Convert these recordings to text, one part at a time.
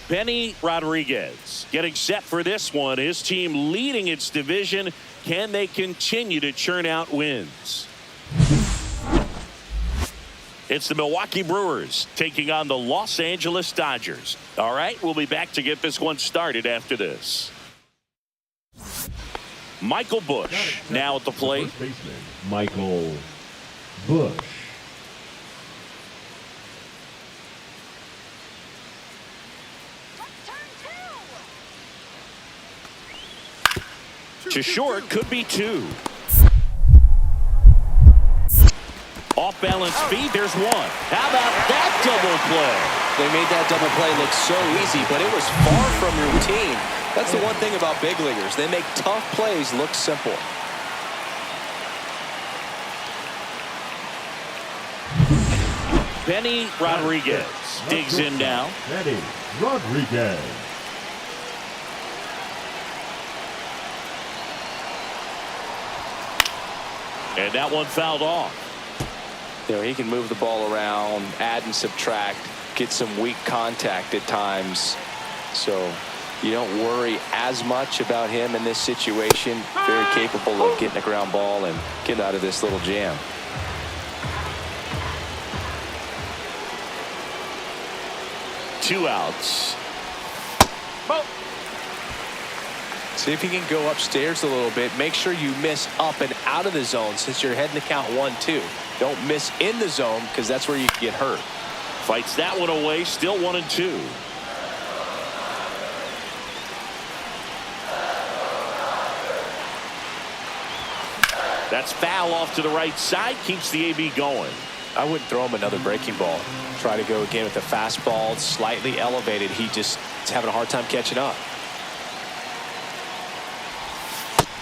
Benny Rodriguez getting set for this one. His team leading its division. Can they continue to churn out wins? It's the Milwaukee Brewers taking on the Los Angeles Dodgers. All right, we'll be back to get this one started after this. Michael Busch now at the plate. Michael Busch. To short, could be two. Off balance feed, there's one. How about that double play? They made that double play look so easy, but it was far from routine. That's the one thing about big leaguers. They make tough plays look simple. Benny Rodriguez digs in now. Benny Rodriguez. And that one fouled off. You know, he can move the ball around, add and subtract, get some weak contact at times. So you don't worry as much about him in this situation. Very capable of getting a ground ball and getting out of this little jam. Two outs. See if you can go upstairs a little bit. Make sure you miss up and out of the zone since you're heading to count 1-2. Don't miss in the zone because that's where you can get hurt. Fights that one away. Still 1-2. That's foul off to the right side. Keeps the AB going. I wouldn't throw him another breaking ball. Try to go again with the fastball slightly elevated. He just is having a hard time catching up.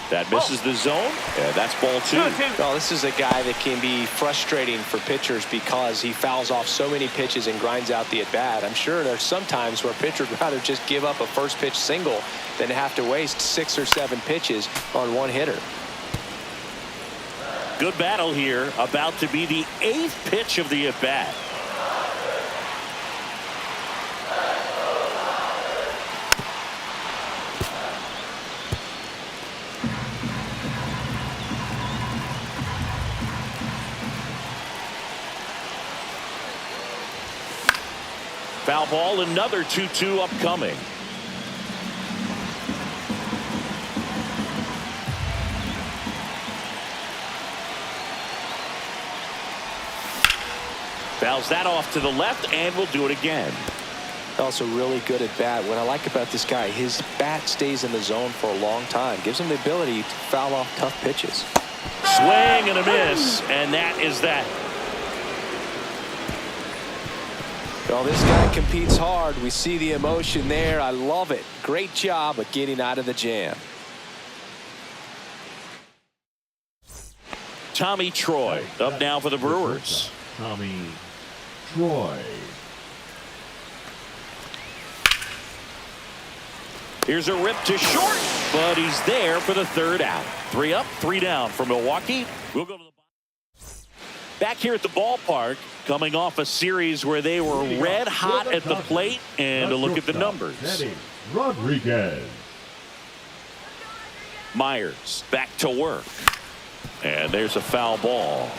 That misses the zone. Yeah, that's ball two. Well, this is a guy that can be frustrating for pitchers because he fouls off so many pitches and grinds out the at-bat. I'm sure there's some times where pitchers would rather just give up a first pitch single than have to waste 6 or 7 pitches on one hitter. Good battle here. About to be the 8th pitch of the at-bat. Foul ball, another 2-2 upcoming. Fouls that off to the left, and we'll do it again. Also really good at bat. What I like about this guy, his bat stays in the zone for a long time. Gives him the ability to foul off tough pitches. Swing and a miss, and that is that. Well, this guy competes hard. We see the emotion there. I love it. Great job of getting out of the jam. Tommy Troy up now for the Brewers. Tommy Troy. Here's a rip to short, but he's there for the third out. 3 up, 3 down for Milwaukee. We'll go to the back here at the ballpark, coming off a series where they were red hot at the plate, and a look at the numbers. Rodriguez. Myers back to work, and there's a foul ball.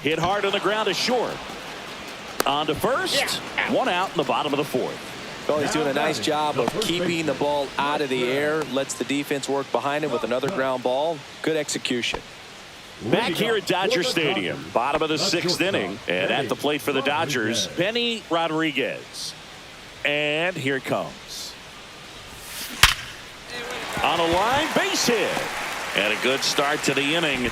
Hit hard on the ground to short. On to first. 1 out in the bottom of the 4th. Well, he's doing a nice job of keeping the ball out of the air. Lets the defense work behind him with another ground ball. Good execution. Back here at Dodger Stadium, bottom of the 6th inning, and at the plate for the Dodgers, Benny Rodriguez. And here it comes. On a line, base hit. And a good start to the inning.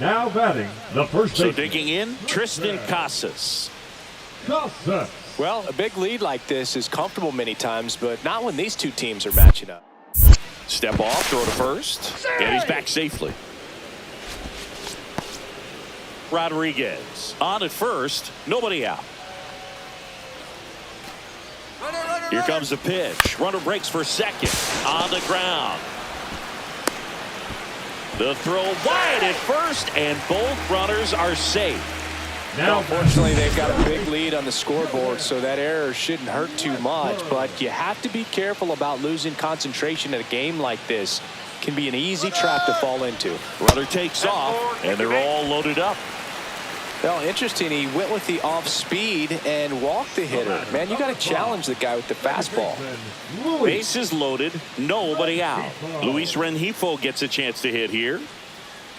Now batting the first So baseman. digging in, Tristan Casas. Casas. Well, a big lead like this is comfortable many times, but not when these two teams are matching up. Step off, throw to first, and he's back safely. Rodriguez on at first, nobody out. Here comes the pitch. Runner breaks for second. On the ground. The throw wide at first, and both runners are safe. Now, unfortunately, they've got a big lead on the scoreboard, so that error shouldn't hurt too much. But you have to be careful about losing concentration in a game like this. Can be an easy trap to fall into. Runner takes off, and they're all loaded up. Well, interesting. He went with the off speed and walked the hitter. Man, you got to challenge the guy with the fastball. Bases loaded, nobody out. Luis Rengifo gets a chance to hit here.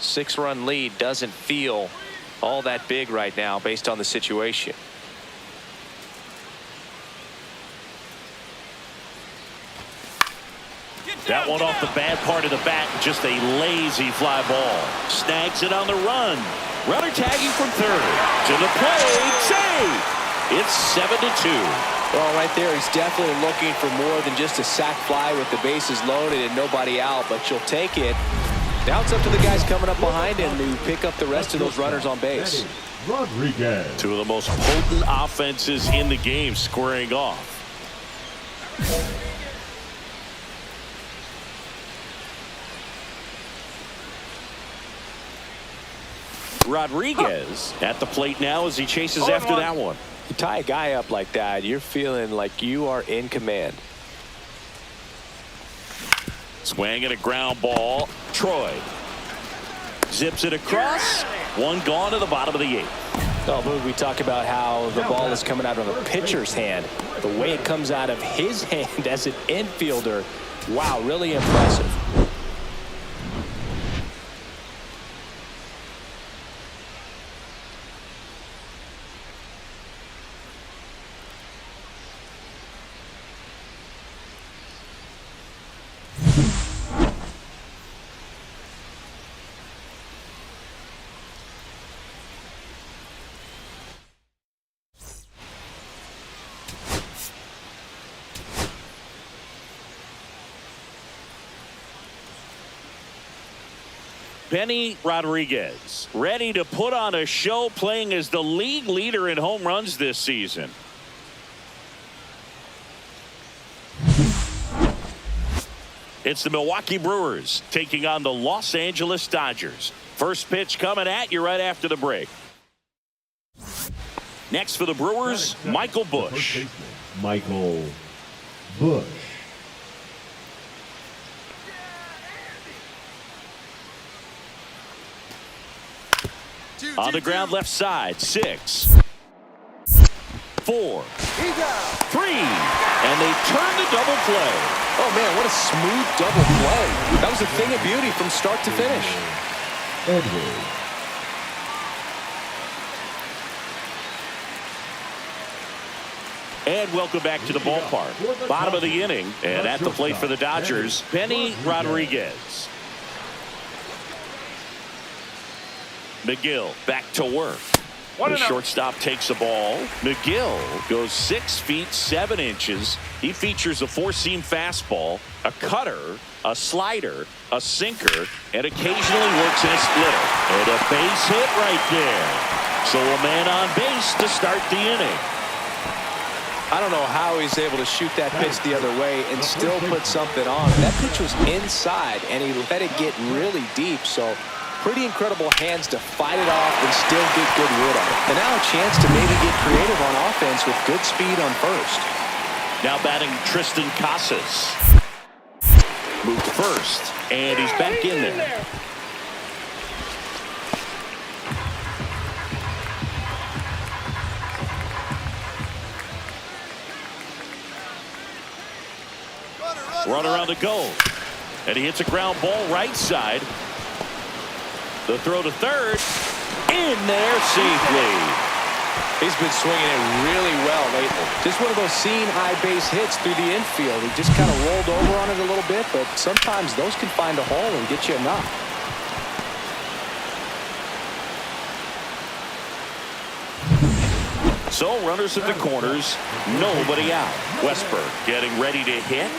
6-run lead doesn't feel all that big right now based on the situation. That one off the bad part of the bat, just a lazy fly ball. Snags it on the run. Runner tagging from third. To the plate, save! It's 7-2. Well, right there, he's definitely looking for more than just a sac fly with the bases loaded and nobody out, but you'll take it. Now it's up to the guys coming up behind him to pick up the rest of those runners on base. Rodriguez. Two of the most potent offenses in the game squaring off. Rodriguez at the plate now as he chases after that one. You tie a guy up like that, you're feeling like you are in command. Swing and a ground ball. Troy zips it across. One gone to the bottom of the 8th. Oh, Boog, we talk about how the ball is coming out of a pitcher's hand. The way it comes out of his hand as an infielder, wow, really impressive. Benny Rodriguez ready to put on a show, playing as the league leader in home runs this season. It's the Milwaukee Brewers taking on the Los Angeles Dodgers. First pitch coming at you right after the break. Next for the Brewers, Michael Busch. Michael Busch. On the ground left side, 6, 4, 3, and they turn the double play. Oh man, what a smooth double play. That was a thing of beauty from start to finish. Edwards. And welcome back to the ballpark. Bottom of the inning, and at the plate for the Dodgers, Benny Rodriguez. McGill back to work. The shortstop takes the ball. McGill goes 6 feet 7 inches. He features a four-seam fastball, a cutter, a slider, a sinker, and occasionally works in a splitter. And a base hit right there. So a man on base to start the inning. I don't know how he's able to shoot that pitch the other way and still put something on. That pitch was inside, and he let it get really deep. So pretty incredible hands to fight it off and still get good wood on it. And now a chance to maybe get creative on offense with good speed on first. Now batting Tristan Casas. Moved first, and he's back in there. Runner on the go, and he hits a ground ball right side. The throw to third, in there safely. He's been swinging it really well lately. Just one of those seeing high base hits through the infield. He just kind of rolled over on it a little bit, but sometimes those can find a hole and get you a knock. So runners at the corners, nobody out. Westberg getting ready to hit.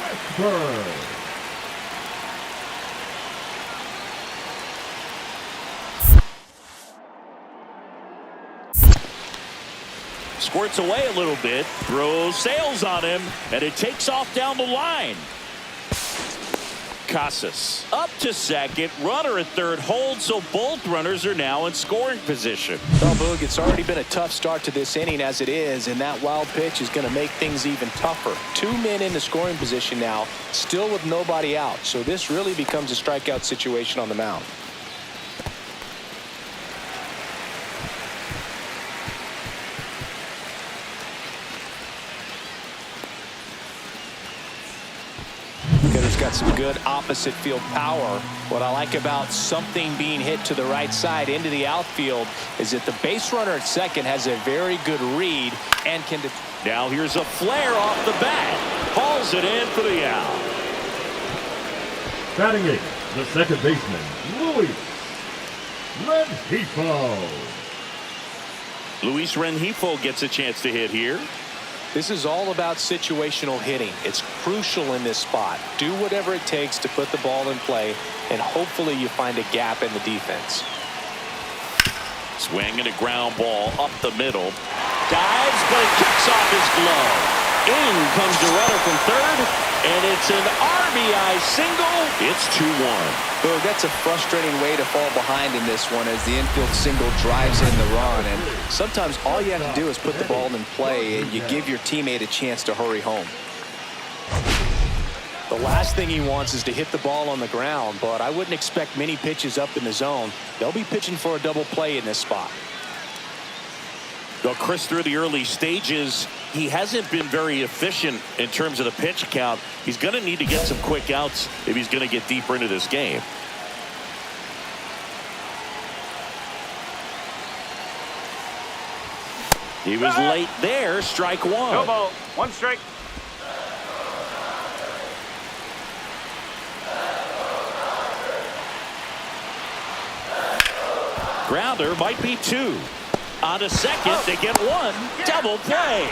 Squirts away a little bit, throws sails on him, and it takes off down the line. Casas up to second, runner at third holds, so both runners are now in scoring position. Well, Boog, it's already been a tough start to this inning as it is, and that wild pitch is going to make things even tougher. 2 men in the scoring position now, still with nobody out, so this really becomes a strikeout situation on the mound. Hitter's got some good opposite field power. What I like about something being hit to the right side into the outfield is that the base runner at second has a very good read and can. Now here's a flare off the bat. Hauls it in for the out. Batting eighth, the second baseman, Luis Rengifo. Luis Rengifo gets a chance to hit here. This is all about situational hitting. It's crucial in this spot. Do whatever it takes to put the ball in play, and hopefully you find a gap in the defense. Swing and a ground ball up the middle. Dives, but it kicks off his glove. In comes the runner from third, and it's an RBI single. It's 2-1. Well, that's a frustrating way to fall behind in this one as the infield single drives in the run. And sometimes all you have to do is put the ball in play, and you give your teammate a chance to hurry home. The last thing he wants is to hit the ball on the ground, but I wouldn't expect many pitches up in the zone. They'll be pitching for a double play in this spot. Well, Chris, through the early stages, he hasn't been very efficient in terms of the pitch count. He's going to need to get some quick outs if he's going to get deeper into this game. He was late there. Strike one. No ball. 1 strike. Grounder might be 2. On to second, they get 1. Double play.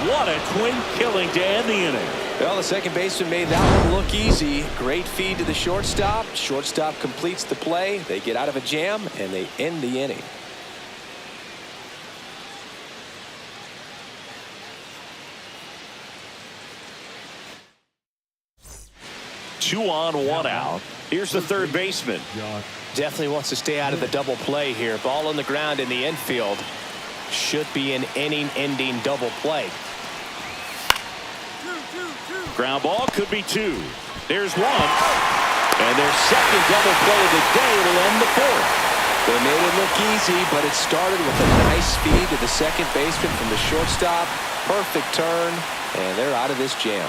What a twin killing to end the inning. Well, the second baseman made that one look easy. Great feed to the shortstop. Shortstop completes the play. They get out of a jam, and they end the inning. Two on, 1 out. Here's the third baseman. Definitely wants to stay out of the double play here. Ball on the ground in the infield. Should be an inning-ending double play. Ground ball could be 2. There's 1. And their second double play of the day will end the 4th. They made it look easy, but it started with a nice feed to the second baseman from the shortstop. Perfect turn, and they're out of this jam.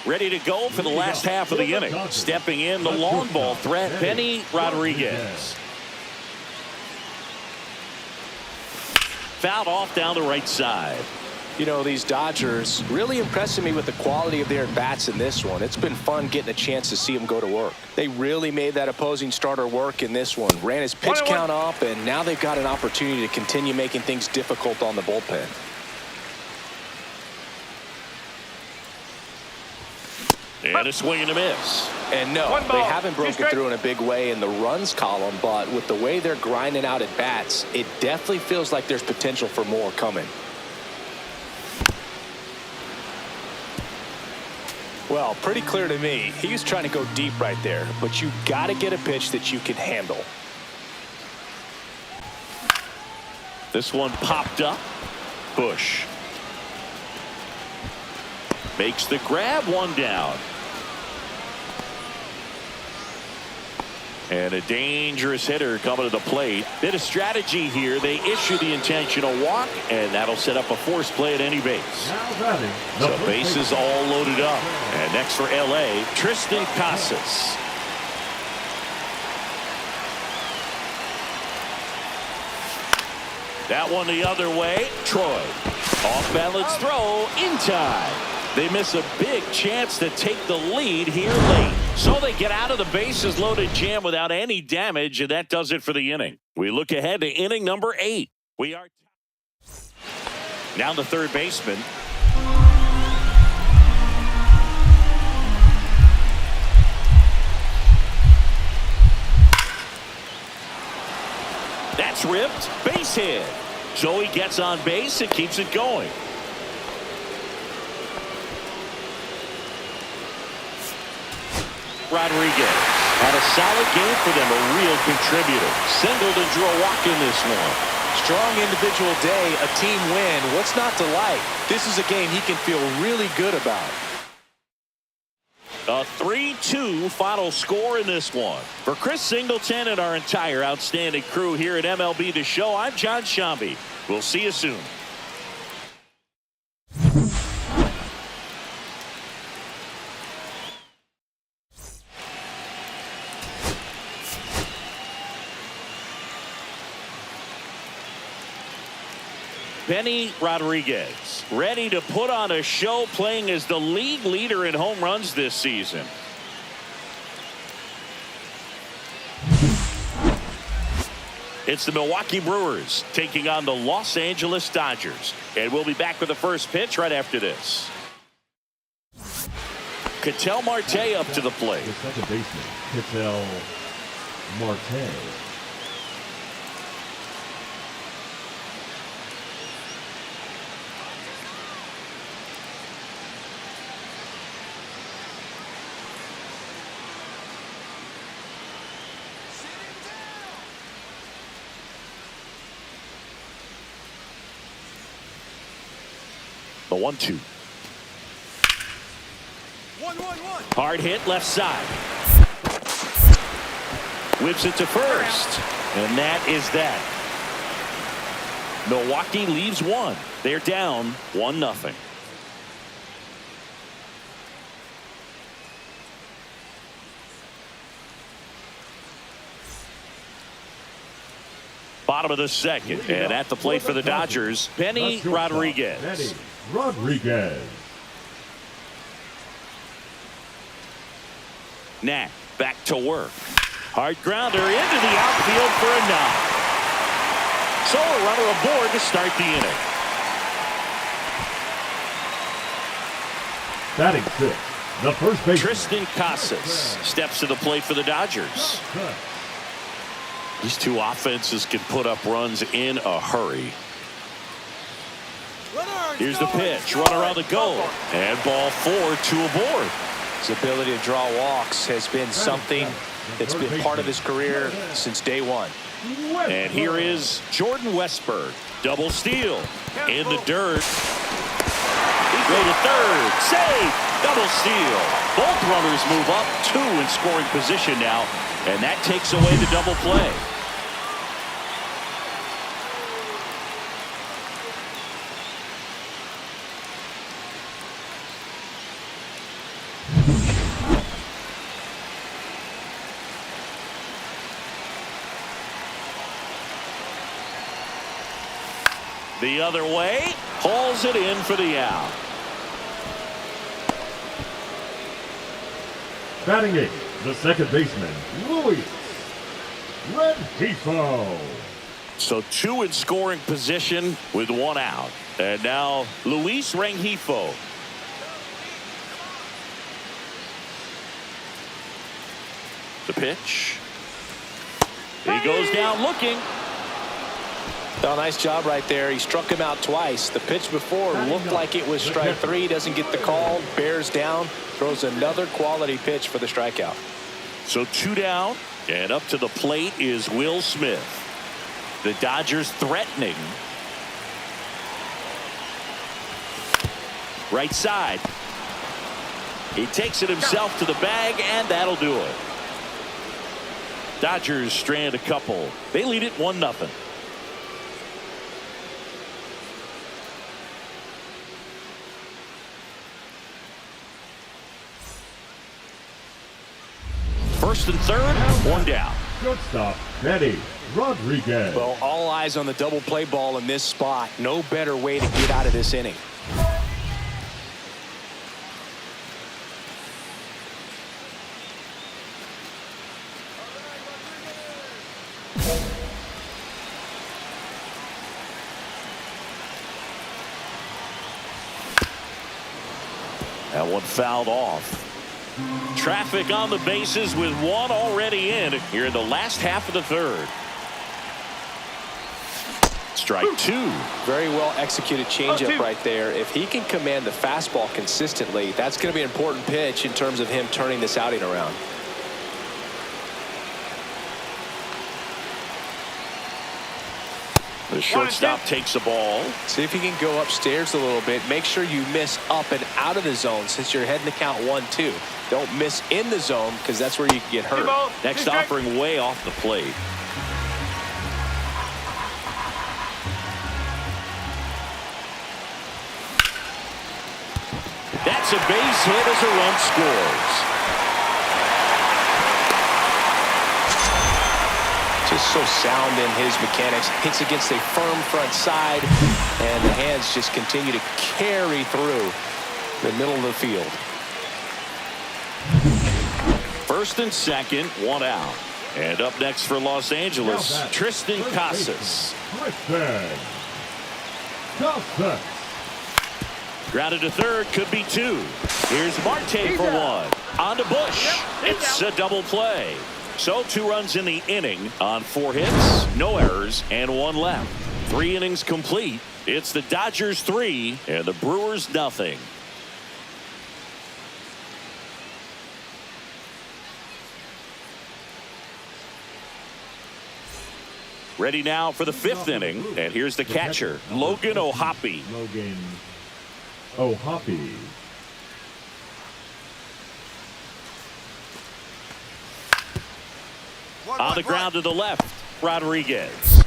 Ready to go for the last half of the inning. Stepping in, the long ball threat, Benny Rodriguez. Fouled off down the right side. You know, these Dodgers really impressing me with the quality of their bats in this one. It's been fun getting a chance to see them go to work. They really made that opposing starter work in this one. Ran his pitch count up, and now they've got an opportunity to continue making things difficult on the bullpen. And a swing and a miss. And no, they haven't broken through in a big way in the runs column, but with the way they're grinding out at bats, it definitely feels like there's potential for more coming. Well, pretty clear to me. He was trying to go deep right there, but you got to get a pitch that you can handle. This one popped up. Bush makes the grab, one down. And a dangerous hitter coming to the plate. Bit of strategy here. They issue the intentional walk, and that'll set up a force play at any base. So bases all loaded up. And next for L.A., Tristan Casas. That one the other way. Troy. Off balance throw in time. They miss a big chance to take the lead here late. So they get out of the bases loaded jam without any damage, and that does it for the inning. We look ahead to inning number 8. We are now the third baseman. That's ripped. Base hit. So he gets on base and keeps it going. Rodriguez had a solid game for them, a real contributor. Singled and drew a walk in this one. Strong individual day, a team win. What's not to like? This is a game he can feel really good about. A 3-2 final score in this one. For Chris Singleton and our entire outstanding crew here at MLB The Show, I'm John Shambi. We'll see you soon. Benny Rodriguez ready to put on a show, playing as the league leader in home runs this season. It's the Milwaukee Brewers taking on the Los Angeles Dodgers. And we'll be back with the first pitch right after this. Ketel Marte up to the plate. The second baseman, Ketel Marte. The 1-2. Hard hit left side. Whips it to first. And that is that. Milwaukee leaves one. They're down 1-0. Bottom of the second. And at the plate for the Dodgers, Benny Rodriguez. Benny Rodriguez. Knack back to work. Hard grounder into the outfield for a knock. So a runner aboard to start the inning. Batting six, the first baseman, Tristan Casas steps to the plate for the Dodgers. These two offenses can put up runs in a hurry. Here's the pitch. Runner on the go. And ball 4, 2 aboard. His ability to draw walks has been something that's been part of his career since day one. And here is Jordan Westburg. Double steal. In the dirt. Go to third. Save. Double steal. Both runners move up. 2 in scoring position now. And that takes away the double play. The other way, hauls it in for the out. Batting eighth, the second baseman, Luis Rengifo. So 2 in scoring position with 1 out. And now Luis Rengifo. The pitch. He goes down looking. Oh, nice job right there. He struck him out twice. The pitch before looked like it was strike 3. Doesn't get the call. Bears down. Throws another quality pitch for the strikeout. So 2 down. And up to the plate is Will Smith. The Dodgers threatening. Right side. He takes it himself to the bag, and that'll do it. Dodgers strand a couple. They lead it 1-0. First and third, 1 down. Shortstop, Eddie Rodriguez. Well, all eyes on the double play ball in this spot. No better way to get out of this inning. That one fouled off. Traffic on the bases with 1 already in here in the last half of the third. Strike 2. Very well executed changeup right there. If he can command the fastball consistently, that's going to be an important pitch in terms of him turning this outing around. The shortstop takes the ball. See if he can go upstairs a little bit. Make sure you miss up and out of the zone since you're heading to count 1-2. Don't miss in the zone because that's where you can get hurt. Next offering way off the plate. That's a base hit as a run scores. Just so sound in his mechanics. Hits against a firm front side, and the hands just continue to carry through the middle of the field. First and second, 1 out. And up next for Los Angeles, Tristan Casas. Tristan Casas. Grounded to third, could be 2. Here's Marte for 1. On to Bush. It's a double play. So 2 runs in the inning on 4 hits, no errors, and 1 left. 3 innings complete. It's the Dodgers 3 and the Brewers nothing. Ready now for the 5th inning, and here's the catcher, Logan O'Hoppe. Logan O'Hoppe. On the ground to the left, Rodriguez.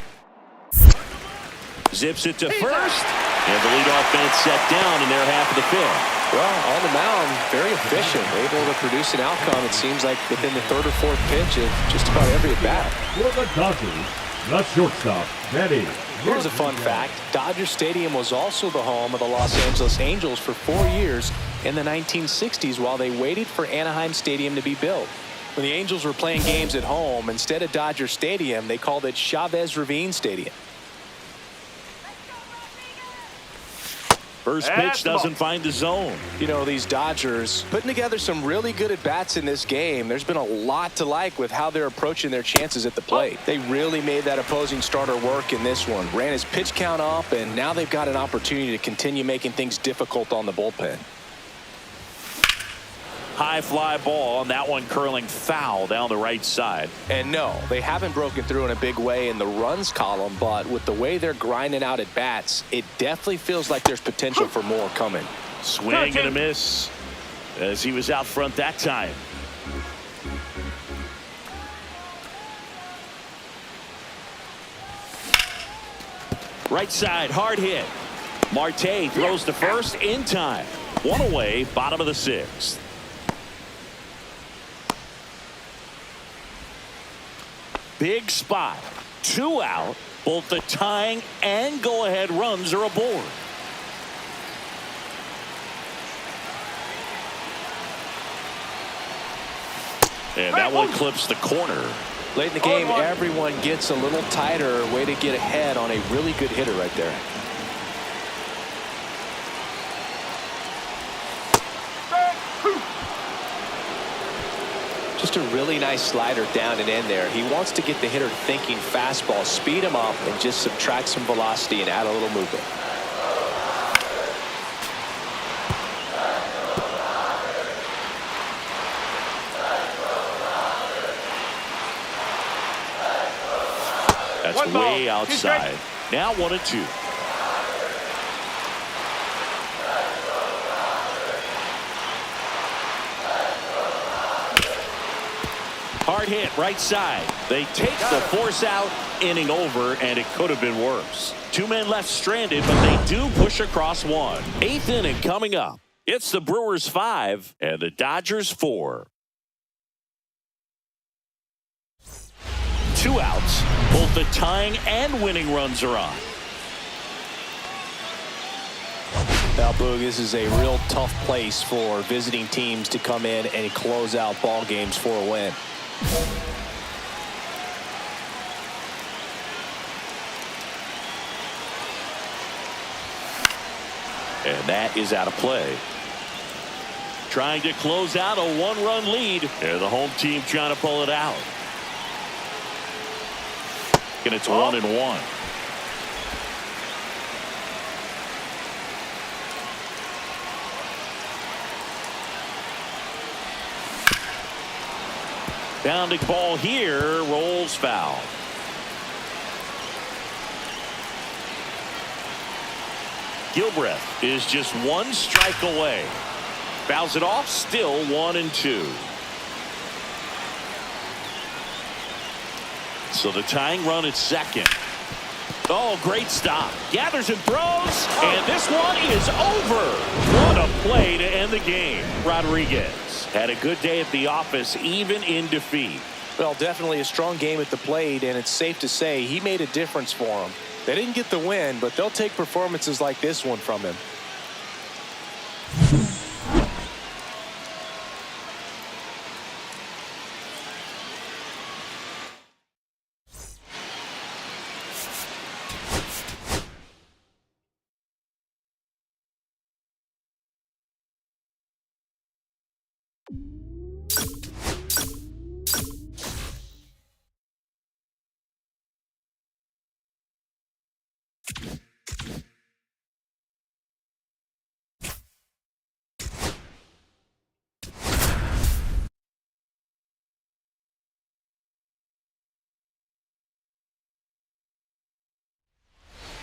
Zips it to first, and the leadoff man set down in their half of the 5th. Well, on the mound, very efficient, able to produce an outcome, it seems like, within the 3rd or 4th pitch of just about every at-bat. For the Dodgers, the shortstop, Eddie. Here's a fun fact. Dodger Stadium was also the home of the Los Angeles Angels for 4 years in the 1960s while they waited for Anaheim Stadium to be built. When the Angels were playing games at home, instead of Dodger Stadium, they called it Chavez Ravine Stadium. First pitch doesn't find the zone. You know, these Dodgers putting together some really good at-bats in this game. There's been a lot to like with how they're approaching their chances at the plate. They really made that opposing starter work in this one. Ran his pitch count up, and now they've got an opportunity to continue making things difficult on the bullpen. High fly ball, and that one curling foul down the right side. And no, they haven't broken through in a big way in the runs column, but with the way they're grinding out at bats, it definitely feels like there's potential for more coming. Swing and a miss as he was out front that time. Right side, hard hit. Marte throws to first in time. 1 away, bottom of the 6th. Big spot. 2 out. Both the tying and go-ahead runs are aboard. And that one clips the corner. Late in the game, everyone gets a little tighter. Way to get ahead on a really good hitter right there. Just a really nice slider down and in there. He wants to get the hitter thinking fastball, speed him up, and just subtract some velocity and add a little movement. That's way outside. Now 1-2. Hard hit right side. They take the force out. Inning over, and it could have been worse. 2 men left stranded, but they do push across one. 8th inning coming up. It's the Brewers 5 and the Dodgers 4. 2 outs. Both the tying and winning runs are on. Now, Boog, this is a real tough place for visiting teams to come in and close out ball games for a win. And that is out of play. Trying to close out a 1-run lead. And the home team trying to pull it out. And it's 1-1. Bounding ball here, rolls foul. Gilbreth is just 1 strike away. Fouls it off, still 1-2. So the tying run at second. Oh, great stop. Gathers and throws, and this one is over. What a play to end the game. Rodriguez had a good day at the office, even in defeat. Well, definitely a strong game at the plate, and it's safe to say he made a difference for them. They didn't get the win, but they'll take performances like this one from him.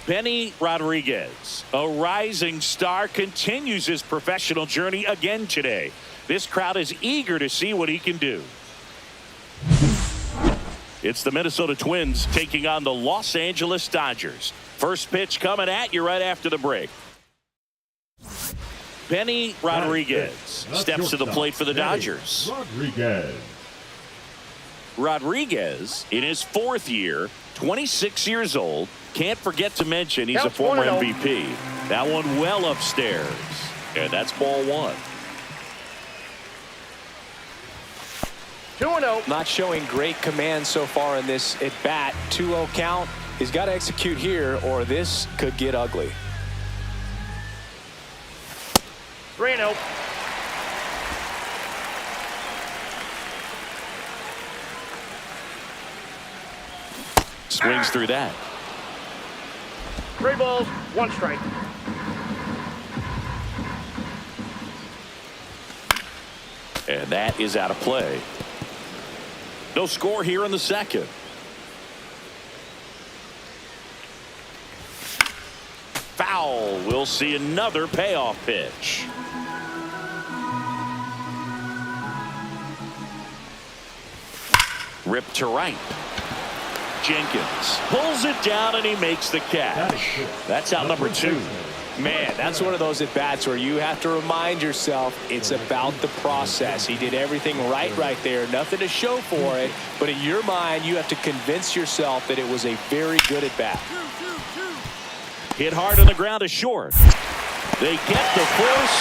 Benny Rodriguez, a rising star, continues his professional journey again today. This crowd is eager to see what he can do. It's the Minnesota Twins taking on the Los Angeles Dodgers. First pitch coming at you right after the break. Benny Rodriguez steps to the plate for the Dodgers. Rodriguez, in his 4th year, 26 years old. Can't forget to mention he's a former MVP. That one well upstairs. And that's ball 1. 2-0. Not showing great command so far in this at bat. 2-0 count. He's got to execute here or this could get ugly. 3-0. Swings through that. 3 balls, 1 strike. And that is out of play. No score here in the second. Foul. We'll see another payoff pitch. Ripped to right. Jenkins pulls it down and he makes the catch. That's out number 2. Man, that's one of those at-bats where you have to remind yourself it's about the process. He did everything right there. Nothing to show for it. But in your mind, you have to convince yourself that it was a very good at-bat. Hit hard on the ground to short. They get the force.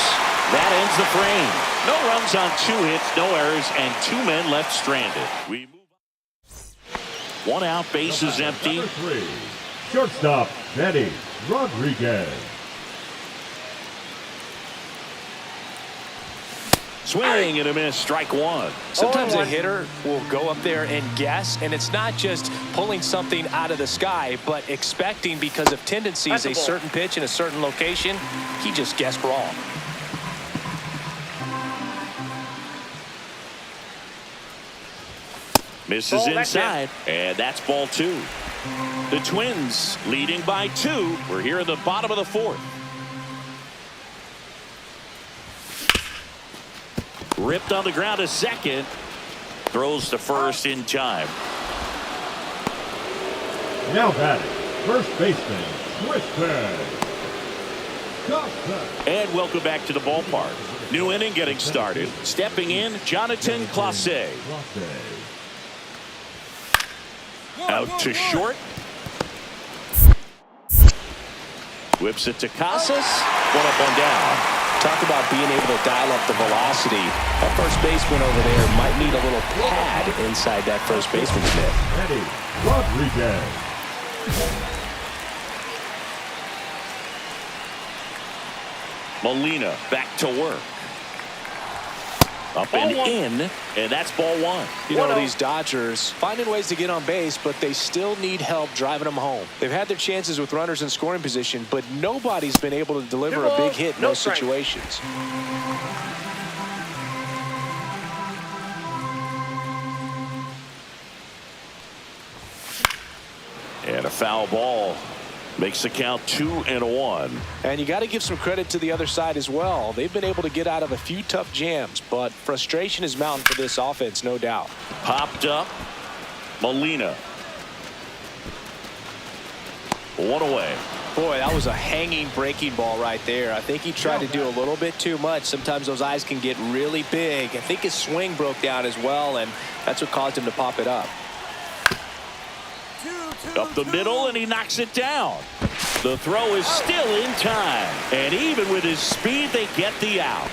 That ends the frame. No runs on 2 hits, no errors, and 2 men left stranded. We move on. 1 out, bases empty. Number 3, shortstop, Benny Rodriguez. Swing and a miss, strike 1. Sometimes a hitter will go up there and guess, and it's not just pulling something out of the sky, but expecting because of tendencies a certain pitch in a certain location. He just guessed wrong. Misses inside, and that's ball 2. The Twins leading by 2. We're here in the bottom of the 4th. Ripped on the ground to second. Throws to first in time. Now batting, first baseman, Twister. And welcome back to the ballpark. New inning getting started. Stepping in, Jonathan Clase. Out to short. Whips it to Casas. 1 up, 1 down. Talk about being able to dial up the velocity. That first baseman over there might need a little pad inside that first baseman's mitt. Benny Rodriguez. Molina back to work. Up and in, and that's ball 1. You know, these Dodgers finding ways to get on base, but they still need help driving them home. They've had their chances with runners in scoring position, but nobody's been able to deliver a big hit in those situations. And a foul ball. Makes the count 2-1. And you got to give some credit to the other side as well. They've been able to get out of a few tough jams, but frustration is mounting for this offense, no doubt. Popped up. Molina. 1 away. Boy, that was a hanging breaking ball right there. I think he tried to do a little bit too much. Sometimes those eyes can get really big. I think his swing broke down as well, and that's what caused him to pop it up. Up the middle, and he knocks it down. The throw is still in time. And even with his speed, they get the out.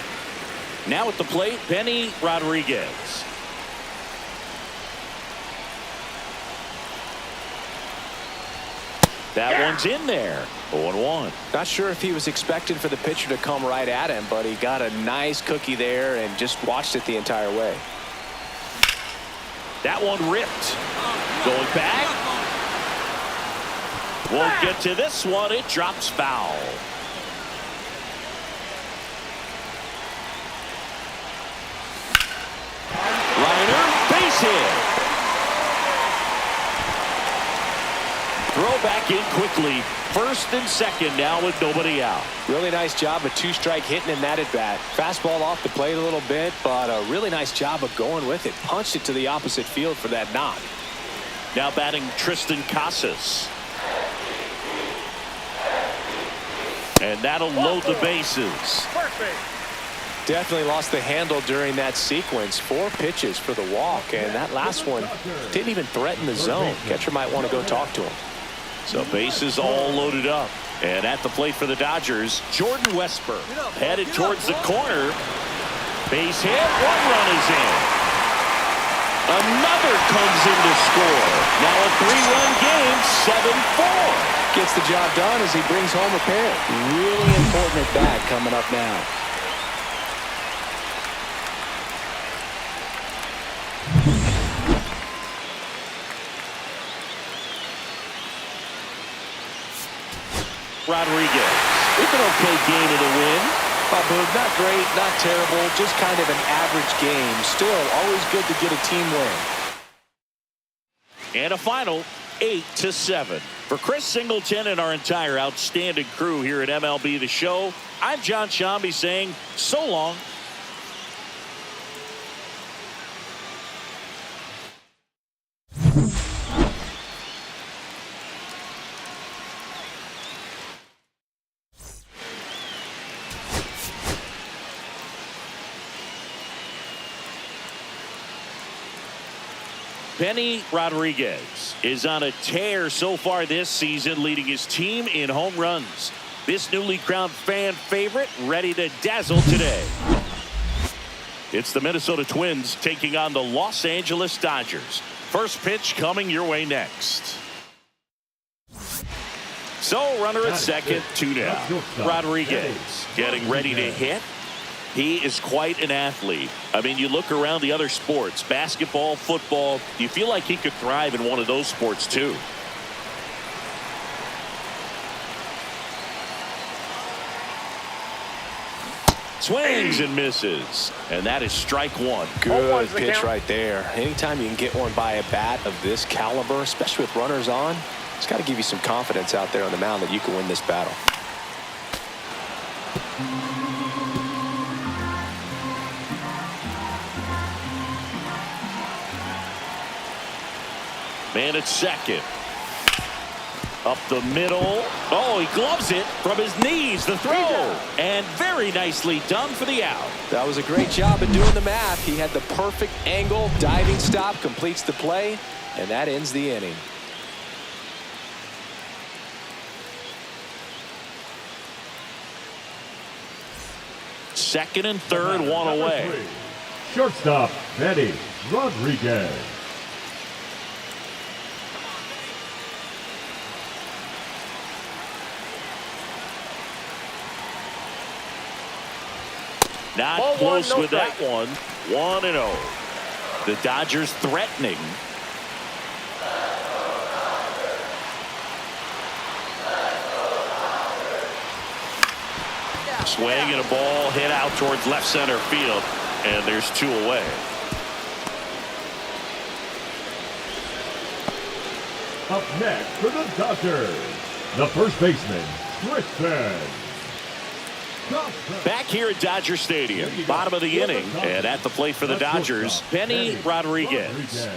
Now at the plate, Benny Rodriguez. That one's in there. 0-1. Not sure if he was expecting for the pitcher to come right at him, but he got a nice cookie there and just watched it the entire way. That one ripped. Going back. Won't get to this one. It drops foul. Liner, base hit. Throw back in quickly. First and second now with nobody out. Really nice job of 2-strike hitting in that at bat. Fastball off the plate a little bit, but a really nice job of going with it. Punched it to the opposite field for that knock. Now batting Tristan Casas. And that'll load the bases. Definitely lost the handle during that sequence. 4 pitches for the walk, and that last one didn't even threaten the zone. Catcher might want to go talk to him. So bases all loaded up. And at the plate for the Dodgers, Jordan Westburg headed towards the corner. Base hit. 1 run is in. Another comes in to score. Now a 3-run game, 7-4. Gets the job done as he brings home a pair. Really important at bat coming up now. Rodriguez. It's an okay game of the win. Boog, not great, not terrible, just kind of an average game. Still, always good to get a team win. And a final 8-7. For Chris Singleton and our entire outstanding crew here at MLB The Show, I'm John Shambi saying so long. Benny Rodriguez is on a tear so far this season, leading his team in home runs. This newly crowned fan favorite ready to dazzle today. It's the Minnesota Twins taking on the Los Angeles Dodgers. First pitch coming your way next. So runner at second, 2 down. Rodriguez getting ready to hit. He is quite an athlete. I mean, you look around the other sports, basketball, football, you feel like he could thrive in one of those sports too. Swings and misses, and that is strike one. Good pitch right there. Anytime you can get one by a bat of this caliber, especially with runners on, it's got to give you some confidence out there on the mound that you can win this battle. Man at second. Up the middle. Oh, he gloves it from his knees. The throw. And very nicely done for the out. That was a great job of doing the math. He had the perfect angle. Diving stop completes the play. And that ends the inning. Second and third, one away. Shortstop, Benny Rodriguez. Not Ball close one, no with that strike. one. 1-0. The Dodgers threatening. Swing and a ball hit out towards left center field, and there's 2 away. Up next for the Dodgers, the first baseman, Tristan. Back here at Dodger Stadium, bottom of the inning, and at the plate for the Dodgers, Benny Rodriguez.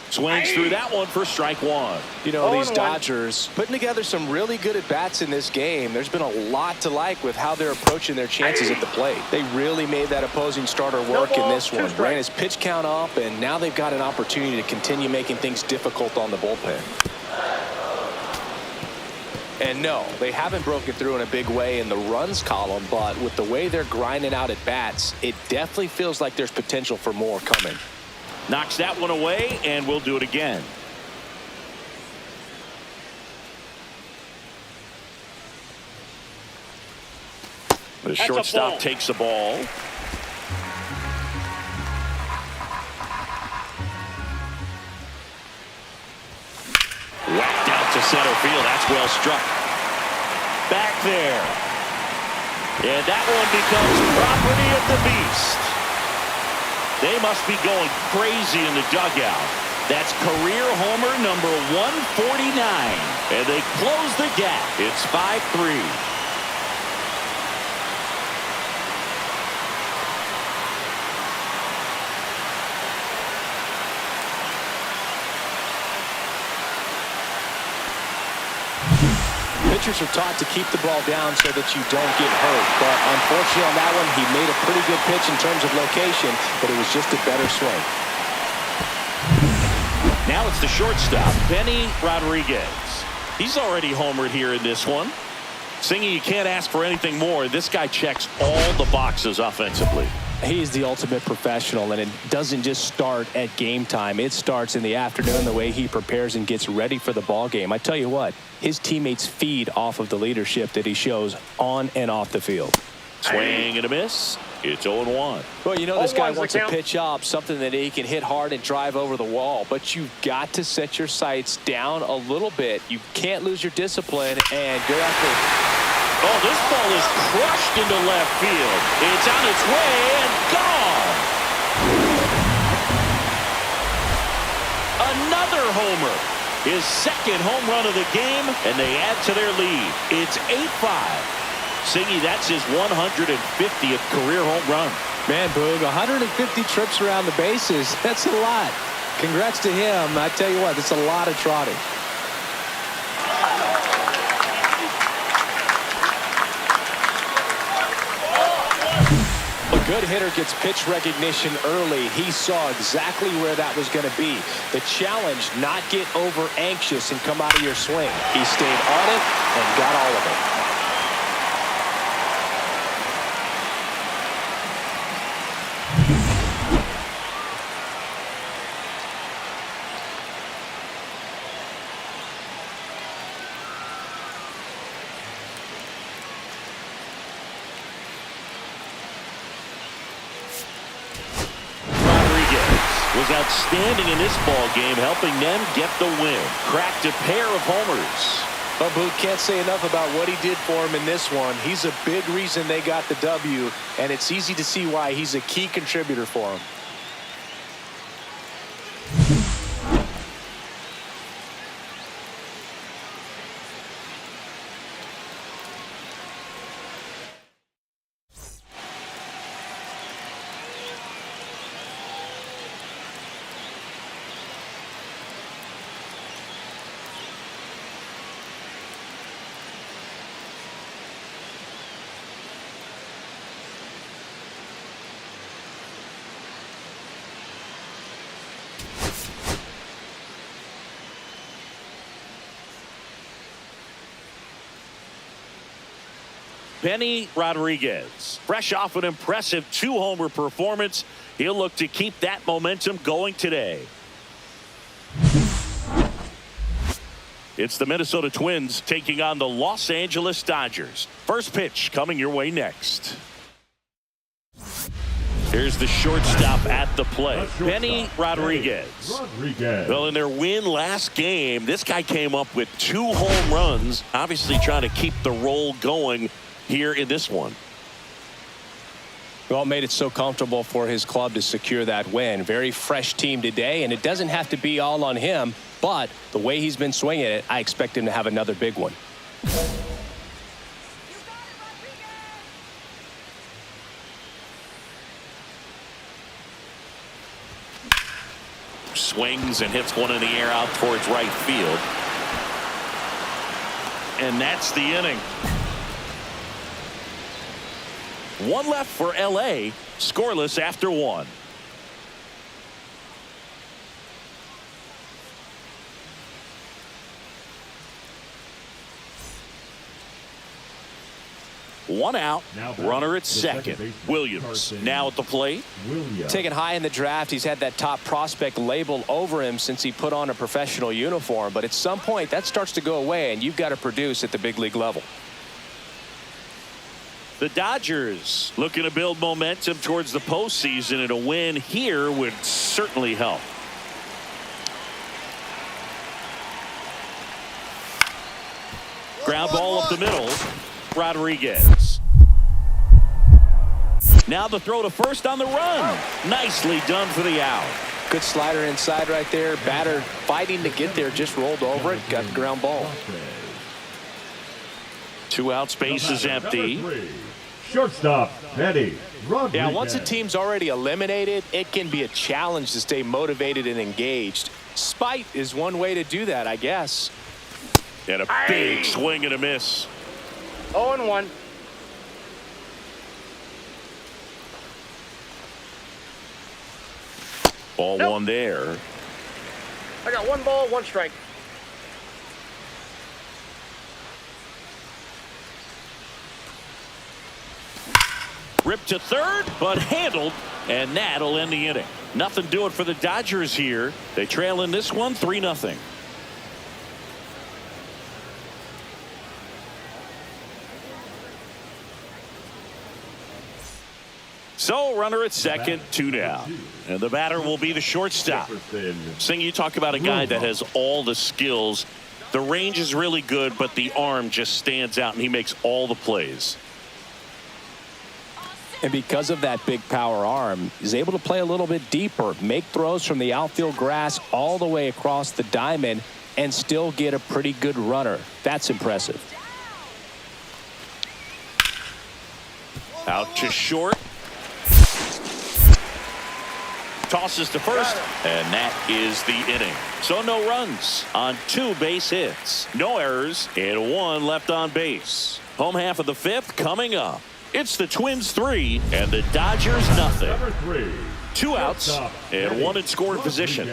Swings through that one for strike one. You know, these Dodgers putting together some really good at-bats in this game. There's been a lot to like with how they're approaching their chances at the plate. They really made that opposing starter work in this one. Ran his pitch count up, and now they've got an opportunity to continue making things difficult on the bullpen. And no, they haven't broken through in a big way in the runs column, but with the way they're grinding out at bats, it definitely feels like there's potential for more coming. Knocks that one away, and we'll do it again. The shortstop takes the ball. Whacked out to center field. That's well struck. Back there. And that one becomes property of the beast. They must be going crazy in the dugout. That's career homer number 149. And they close the gap. It's 5-3. Pitchers are taught to keep the ball down so that you don't get hurt. But unfortunately on that one, he made a pretty good pitch in terms of location, but it was just a better swing. Now it's the shortstop, Benny Rodriguez. He's already homered here in this one. Singy, you can't ask for anything more. This guy checks all the boxes offensively. He's the ultimate professional, and it doesn't just start at game time. It starts in the afternoon, the way he prepares and gets ready for the ball game. I tell you what, his teammates feed off of the leadership that he shows on and off the field. Swing and a miss. It's 0-1. Well, you know, this guy wants to pitch up something that he can hit hard and drive over the wall, but you've got to set your sights down a little bit. You can't lose your discipline and go after. Oh, this ball is crushed into left field. It's on its way and gone. Another homer. His second home run of the game, and they add to their lead. It's 8-5. Singy, that's his 150th career home run. Man, Boog, 150 trips around the bases. That's a lot. Congrats to him. I tell you what, that's a lot of trotting. good hitter gets pitch recognition early, he saw exactly where that was going to be. The challenge, not get over anxious and come out of your swing. He stayed on it and got all of it. Was outstanding in this ball game, helping them get the win. Cracked a pair of homers. But Boot can't say enough about what he did for him in this one. He's a big reason they got the W, and it's easy to see why he's a key contributor for him. Benny Rodriguez, fresh off an impressive 2-homer performance. He'll look to keep that momentum going today. It's the Minnesota Twins taking on the Los Angeles Dodgers. First pitch coming your way next. Here's the shortstop at the plate, Benny Rodriguez. Well, in their win last game, this guy came up with 2 home runs, obviously trying to keep the roll going here in this one. Well, it made it so comfortable for his club to secure that win. Very fresh team today, and it doesn't have to be all on him, but the way he's been swinging it, I expect him to have another big one. Swings and hits one in the air out towards right field. And that's the inning. One left for LA, scoreless after 1. One out, runner at second. Williams now at the plate. Taken high in the draft, he's had that top prospect label over him since he put on a professional uniform. But at some point, that starts to go away, and you've got to produce at the big league level. The Dodgers looking to build momentum towards the postseason, and a win here would certainly help. Ground ball up the middle. Rodriguez. Now the throw to first on the run. Nicely done for the out. Good slider inside right there. Batter fighting to get there, just rolled over it, got the ground ball. 2 outs, base is empty. Shortstop, Benny Rodriguez. Yeah, once a team's already eliminated, it can be a challenge to stay motivated and engaged. Spite is one way to do that, I guess. And a big swing and a miss. 0-1. Ball one there. I got 1 ball, 1 strike. Ripped to third, but handled, and that'll end the inning. Nothing doing for the Dodgers here. They trail in this one 3-0. So runner at second, 2 down. And the batter will be the shortstop. Sing, you talk about a guy that has all the skills. The range is really good, but the arm just stands out, and he makes all the plays. And because of that big power arm, he's able to play a little bit deeper, make throws from the outfield grass all the way across the diamond, and still get a pretty good runner. That's impressive. Out to short. Tosses to first, and that is the inning. So no runs on 2 base hits, no errors, and 1 left on base. Home half of the 5th coming up. It's the Twins 3 and the Dodgers nothing. Number 3. 2 outs and 1 in scoring position.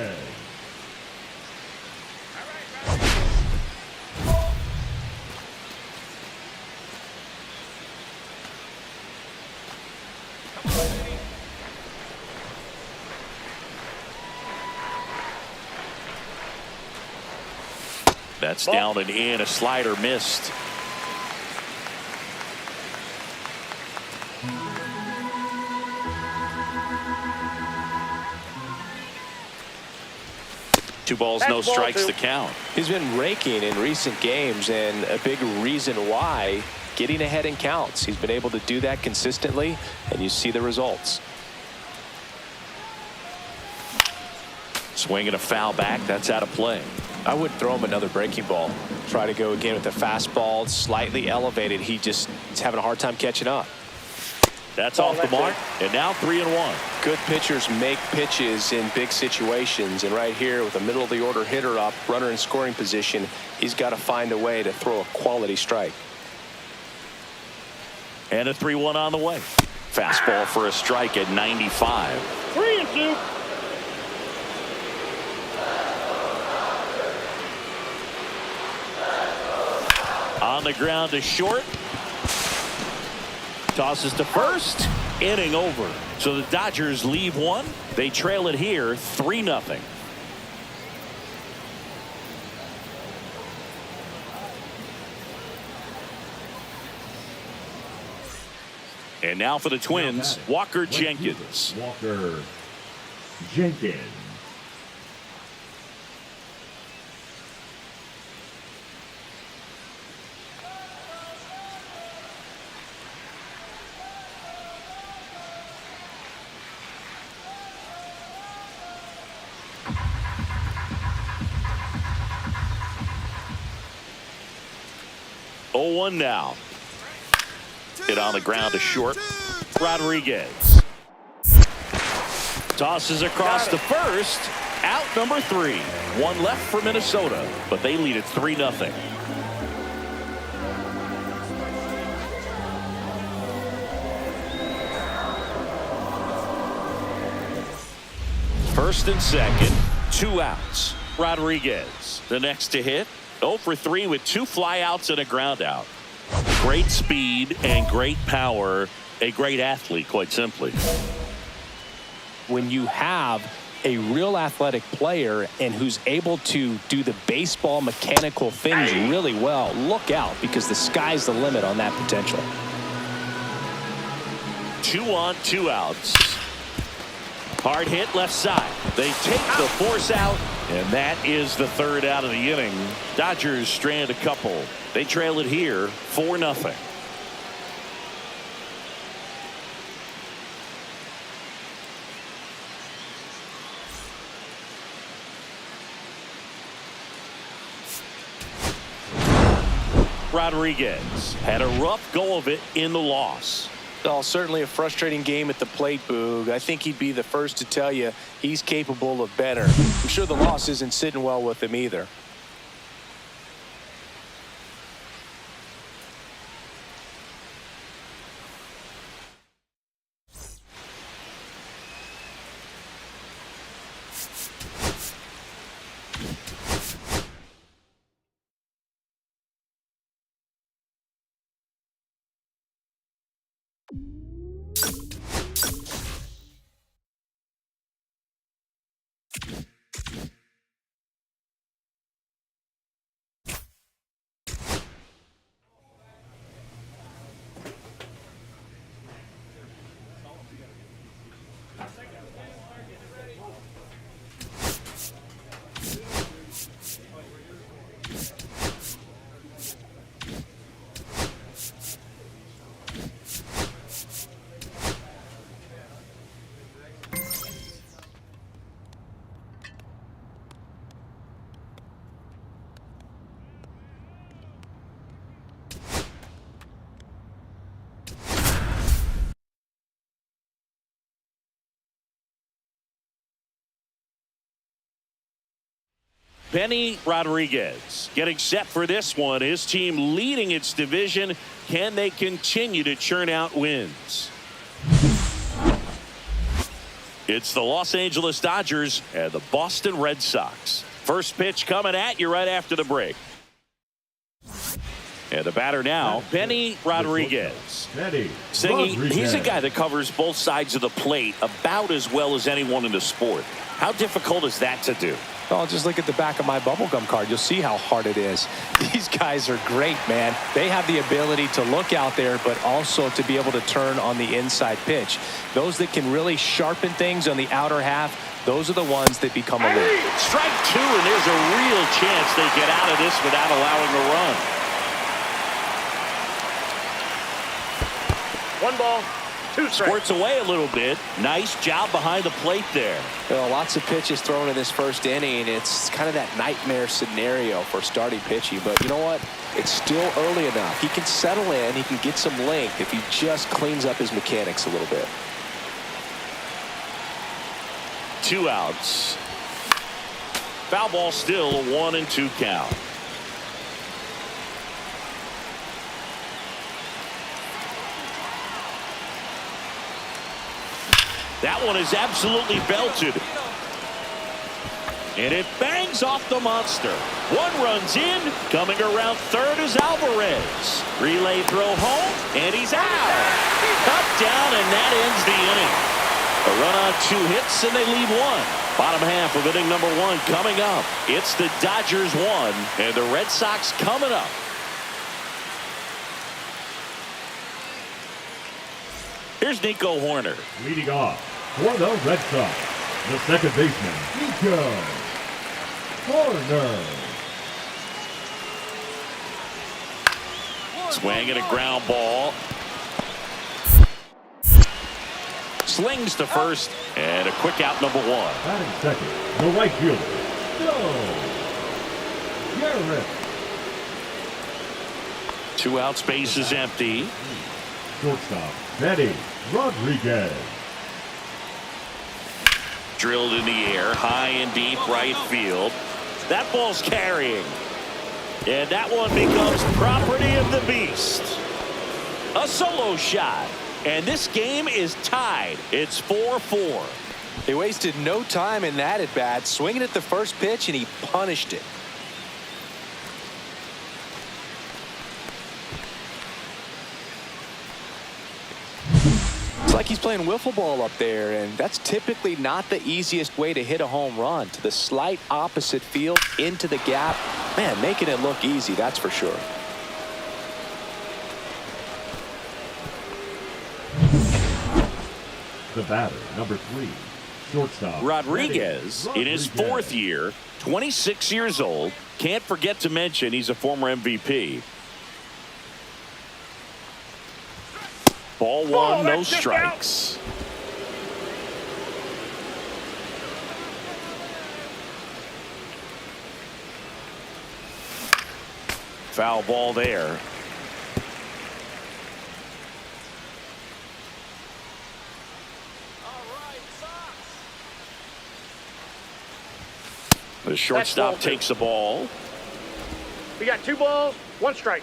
That's down and in. A slider missed. Two balls, no strikes to count. He's been raking in recent games, and a big reason why, getting ahead in counts. He's been able to do that consistently, and you see the results. Swinging a foul back. That's out of play. I would throw him another breaking ball. Try to go again with the fastball, slightly elevated. He's having a hard time catching up. That's off the mark, and now 3-1. Good pitchers make pitches in big situations, and right here with a middle of the order hitter up, runner in scoring position, he's got to find a way to throw a quality strike. And a 3-1 on the way. Fastball for a strike at 95. 3-2. On the ground to short. Tosses to first. Inning over. So the Dodgers leave one. They trail it here 3-0. And now for the Twins, Walker Jenkins. Walker Jenkins. Oh, 0-1 now. Hit on the ground to short. Rodriguez tosses across the first. Out number 3. One left for Minnesota, but they lead it 3-0. First and second, 2 outs. Rodriguez, the next to hit. 0 for 3 with 2 flyouts and a ground out. Great speed and great power. A great athlete, quite simply. When you have a real athletic player and who's able to do the baseball mechanical things really well, look out, because the sky's the limit on that potential. 2 on, 2 outs. Hard hit left side. They take the force out, and that is the 3rd out of the inning. Dodgers strand a couple. They trail it here 4-0. Rodriguez had a rough go of it in the loss. Well, certainly a frustrating game at the plate, Boog. I think he'd be the first to tell you he's capable of better. I'm sure the loss isn't sitting well with him either. Benny Rodriguez getting set for this one. His team leading its division Can they continue to churn out wins? It's the Los Angeles Dodgers and the Boston Red Sox. First pitch coming at you right after the break. And the batter now, Benny Rodriguez. Singing, he's a guy that covers both sides of the plate about as well as anyone in the sport. How difficult is that to do? Oh, just look at the back of my bubblegum card. You'll see how hard it is. These guys are great, man. They have the ability to look out there, but also to be able to turn on the inside pitch. Those that can really sharpen things on the outer half, those are the ones that become elite. Strike two, and there's a real chance they get out of this without allowing a run. One ball, two strikes. Squirts away a little bit. Nice job behind the plate there. Well, lots of pitches thrown in this first inning. It's kind of that nightmare scenario for starting pitching. But you know what? It's still early enough. He can settle in. He can get some length if he just cleans up his mechanics a little bit. 2 outs. Foul ball still, a 1-2 count. That one is absolutely belted. And it bangs off the monster. One runs in. Coming around third is Alvarez. Relay throw home, and he's out. Cut down, and that ends the inning. A run on 2 hits, and they leave one. Bottom half of inning number 1 coming up. It's the Dodgers 1, and the Red Sox coming up. Here's Nico Hoerner. Leading off for the Red Sox, the second baseman, Nico Hoerner. Swing and a ground ball. Slings to first, and a quick out number 1. Batting second, the right fielder, Joe Garrett. 2 outs, base is empty. Shortstop, Benny Rodriguez. Drilled in the air, high and deep right field. That ball's carrying. And that one becomes property of the beast. A solo shot. And this game is tied. It's 4-4. They wasted no time in that at bat, swinging at the first pitch, and he punished it. It's like he's playing wiffle ball up there, and that's typically not the easiest way to hit a home run. To the slight opposite field, into the gap. Man, making it look easy, that's for sure. The batter, number 3, shortstop, Rodriguez, in his 4th year, 26 years old. Can't forget to mention he's a former MVP. Ball 1, no strikes. Foul ball there. The shortstop takes the ball. We got 2 balls, 1 strike.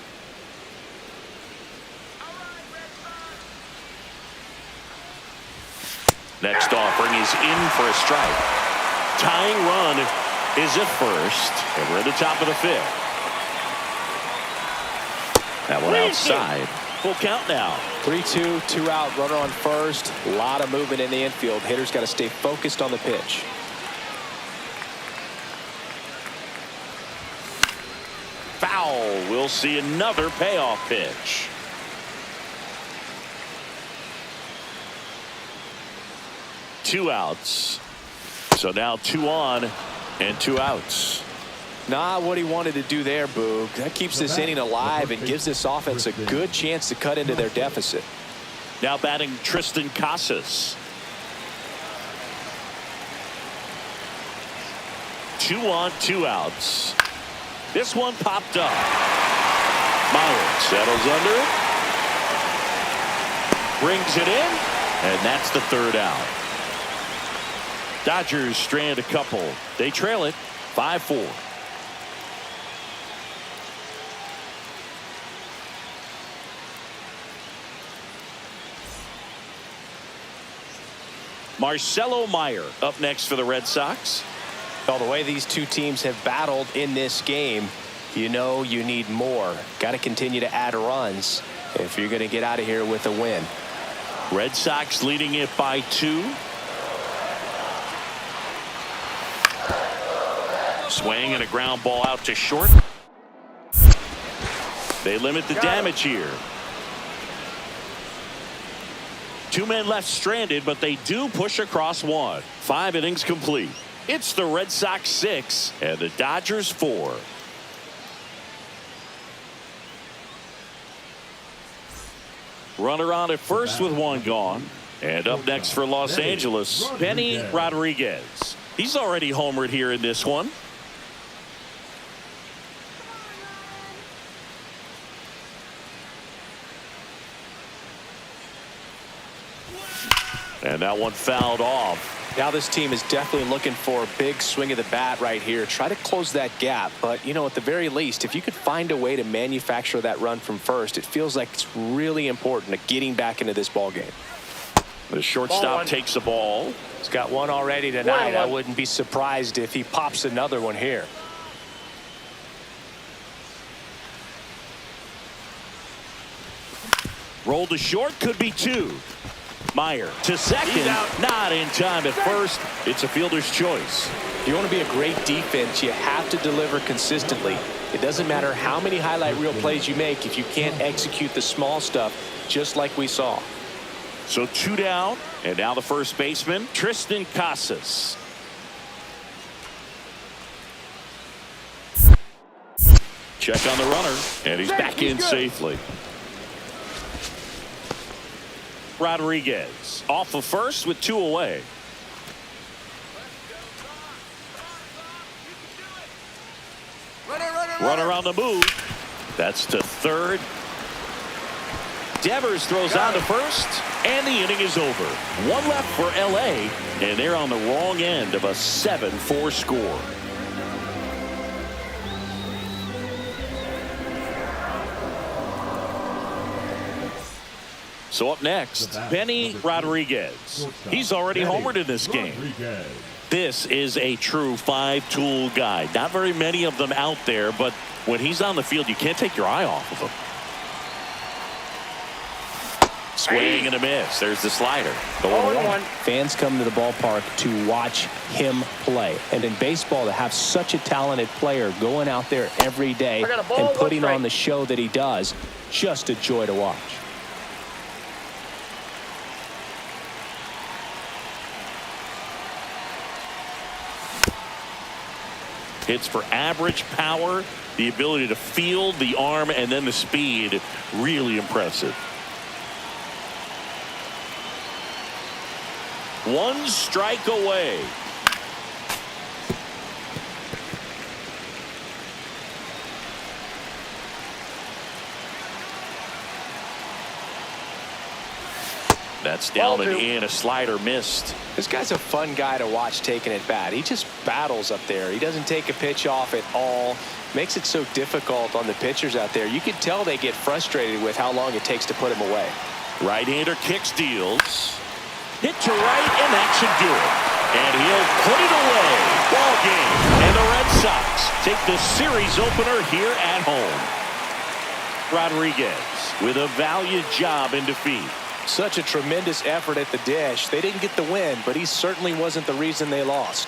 Next offering is in for a strike. Tying run is at first, and we're at the top of the 5th. That one outside. Full count now. 3-2, 2 out, runner on first. A lot of movement in the infield. Hitters got to stay focused on the pitch. Foul. We'll see another payoff pitch. Two outs. So now 2 on and 2 outs. Not what he wanted to do there, Boog. That keeps this inning alive and gives this offense a good chance to cut into their deficit. Now batting Tristan Casas. 2 on, 2 outs. This one popped up. Meyer settles under it. Brings it in. And that's the 3rd out. Dodgers strand a couple. They trail it 5-4. Marcelo Meyer up next for the Red Sox. Well, the way these two teams have battled in this game, you know you need more. Got to continue to add runs if you're going to get out of here with a win. Red Sox leading it by 2. Swing and a ground ball out to short. They limit the damage here. 2 men left stranded, but they do push across 1. 5 innings complete. It's the Red Sox 6 and the Dodgers 4. Runner on at first with 1 gone. And up next for Los Angeles, Benny Rodriguez. He's already homered here in this one. And that one fouled off. Now this team is definitely looking for a big swing of the bat right here. Try to close that gap. But, you know, at the very least, if you could find a way to manufacture that run from first, it feels like it's really important to getting back into this ball game. The shortstop takes the ball. He's got 1 already tonight. I wouldn't be surprised if he pops another one here. Roll to short, could be 2. Meyer to second, not in time at first. It's a fielder's choice. If you want to be a great defense, you have to deliver consistently. It doesn't matter how many highlight reel plays you make if you can't execute the small stuff, just like we saw. So 2 down, and now the first baseman, Tristan Casas. Check on the runner, and he's back in safely. Rodriguez off of first with 2 away. Runner on the move. That's to third. Devers throws on to first, and the inning is over. 1 left for LA, and they're on the wrong end of a 7-4 score. So up next, Benny Rodriguez. He's already homered in this game. This is a true 5-tool guy. Not very many of them out there, but when he's on the field, you can't take your eye off of him. Swing and a miss. There's the slider. The 1-1. Fans come to the ballpark to watch him play. And in baseball, to have such a talented player going out there every day and putting on the show that he does, just a joy to watch. Hits for average power, the ability to field, the arm, and then the speed. Really impressive. 1 strike away. That's down and in. A slider missed. This guy's a fun guy to watch taking at bat. He just battles up there. He doesn't take a pitch off at all. Makes it so difficult on the pitchers out there. You can tell they get frustrated with how long it takes to put him away. Right-hander kicks, deals. Hit to right, and that should do it. And he'll put it away. Ball game. And the Red Sox take the series opener here at home. Rodriguez with a valiant job in defeat. Such a tremendous effort at the dish. They didn't get the win, but he certainly wasn't the reason they lost.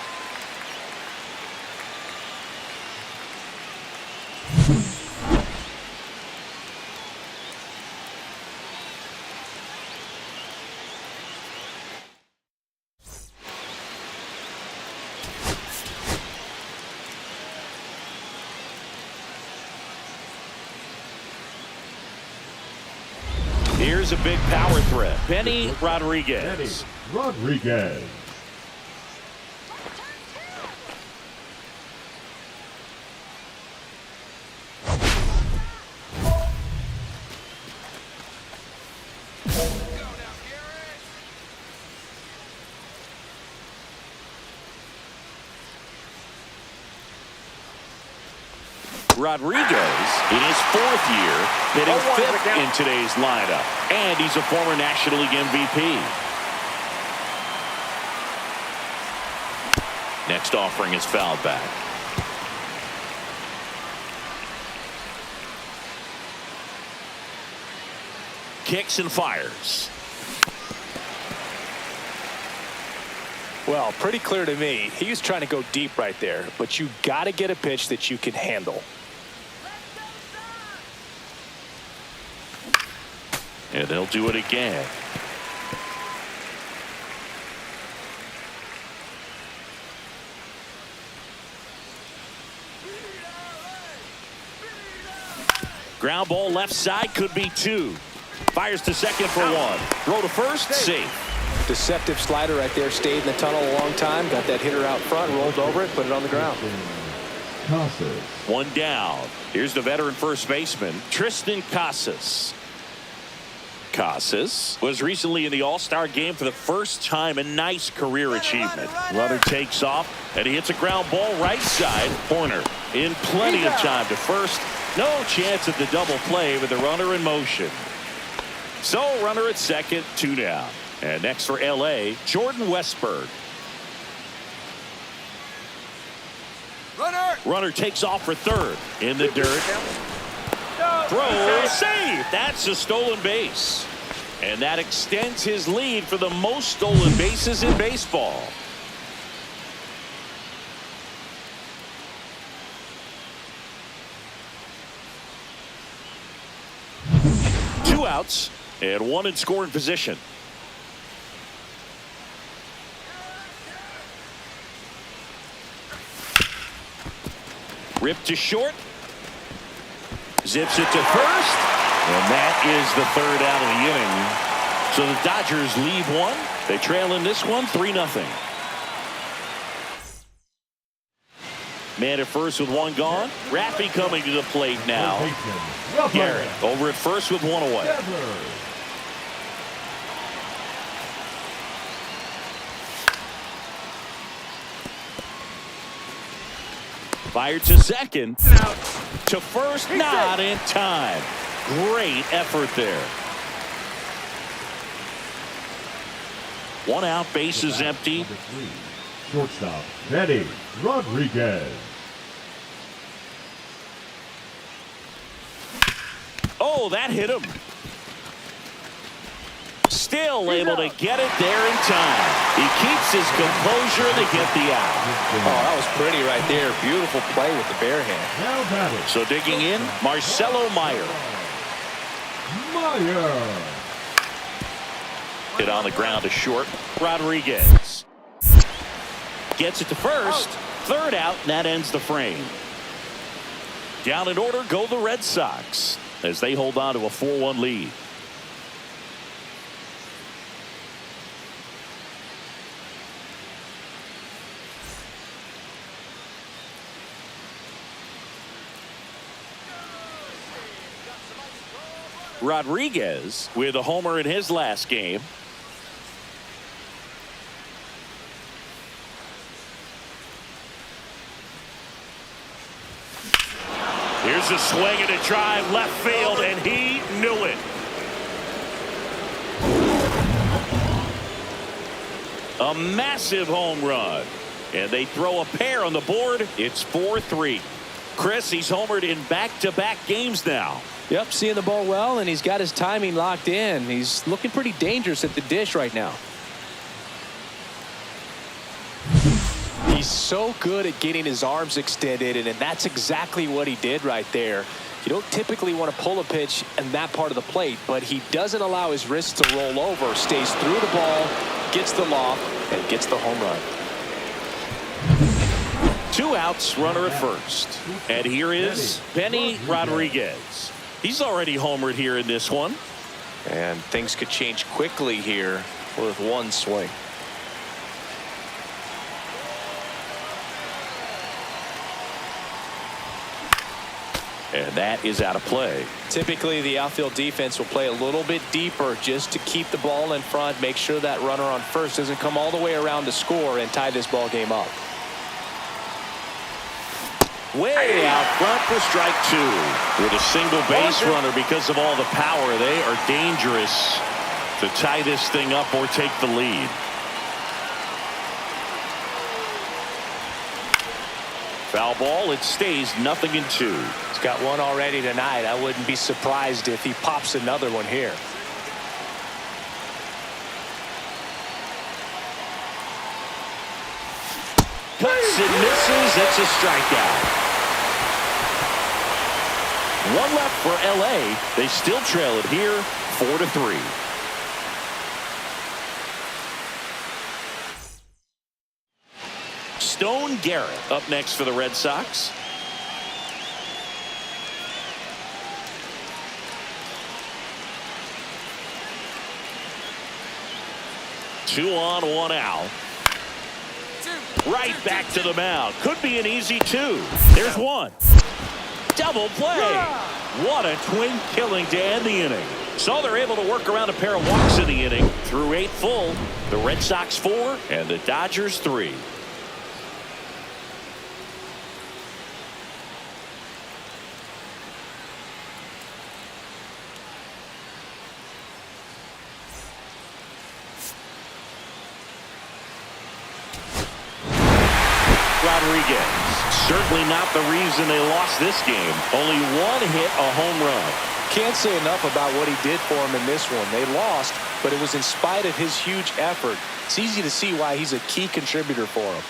Here's a big power threat. Benny Rodriguez. Rodriguez. Rodriguez in his 4th year, hitting 5th in today's lineup, and he's a former National League MVP. Next offering is fouled back. Kicks and fires. Well, pretty clear to me. He was trying to go deep right there, but you got to get a pitch that you can handle. And they'll do it again. Ground ball left side, could be two. Fires to second for one. Throw to first, safe. Deceptive slider right there. Stayed in the tunnel a long time. Got that hitter out front, rolled over it, put it on the ground. One down. Here's the veteran first baseman, Tristan Casas. Casas was recently in the All-Star game for the first time. A nice career achievement. Runner takes off, and he hits a ground ball right side. Corner in plenty of time to first. No chance at the double play with the runner in motion. So runner at second, two down. And next for L.A., Jordan Westberg. Runner takes off for third. In the dirt. Throw, save. That's a stolen base. And that extends his lead for the most stolen bases in baseball. Two outs and one in scoring position. Ripped to short. Zips it to first. And that is the third out of the inning. So the Dodgers lead one. They trail in this one 3-0. Man at first with one gone. Raffy coming to the plate now. Garrett over at first with one away. Fired to second. To first, not in time. Great effort there. One out, bases empty. Shortstop, Eddie Rodriguez. Oh, that hit him. Still able to get it there in time. He keeps his composure to get the out. Oh, that was pretty right there. Beautiful play with the bare hand. So digging in, Marcelo Meyer. Hit on the ground to short. Rodriguez gets it to first. Third out, and that ends the frame. Down in order go the Red Sox as they hold on to a 4-1 lead. Rodriguez with a homer in his last game. Here's a swing and a drive left field, and he knew it. A massive home run, and they throw a pair on the board. It's 4-3. Chris, he's homered in back-to-back games now. Yep, seeing the ball well, and he's got his timing locked in. He's looking pretty dangerous at the dish right now. He's so good at getting his arms extended, and that's exactly what he did right there. You don't typically want to pull a pitch in that part of the plate, but he doesn't allow his wrist to roll over, stays through the ball, gets the loft, and gets the home run. Two outs, runner at first. And here is Benny Rodriguez. He's already homered here in this one. And things could change quickly here with one swing. And that is out of play. Typically, the outfield defense will play a little bit deeper just to keep the ball in front, make sure that runner on first doesn't come all the way around to score and tie this ball game up. Way out front for strike two. With a single base runner, because of all the power, they are dangerous to tie this thing up or take the lead. Foul ball. It stays 0-2. He's got one already tonight. I wouldn't be surprised if he pops another one here. Cuts and misses. It's a strikeout. One left for LA. They still trail it here 4-3. Stone Garrett up next for the Red Sox. Two on, one out. Right back to the mound. Could be an easy two. There's one. Double play. What a twin killing to end the inning. So they're able to work around a pair of walks in the inning through 8 full. The Red Sox 4 and the Dodgers 3. Rodriguez. Certainly not the reason they lost this game. Only one hit, a home run. Can't say enough about what he did for him in this one. They lost, but it was in spite of his huge effort. It's easy to see why he's a key contributor for him.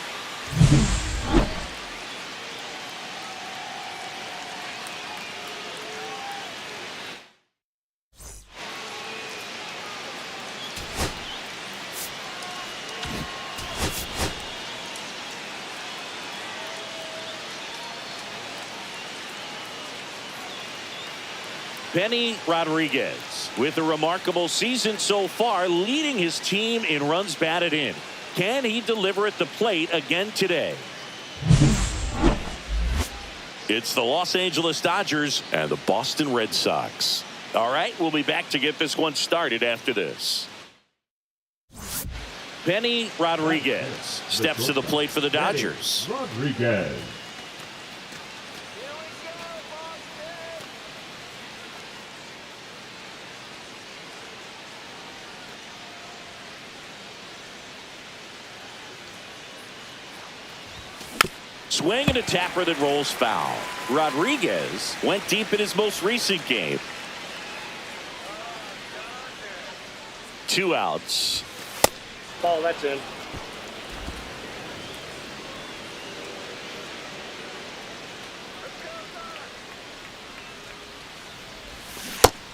Benny Rodriguez with a remarkable season so far, leading his team in runs batted in. Can he deliver at the plate again today? It's the Los Angeles Dodgers and the Boston Red Sox. All right, we'll be back to get this one started after this. Benny Rodriguez steps to the plate for the Dodgers. Rodriguez. Swing and a tapper that rolls foul. Rodriguez went deep in his most recent game. 2 outs. Ball, that's in.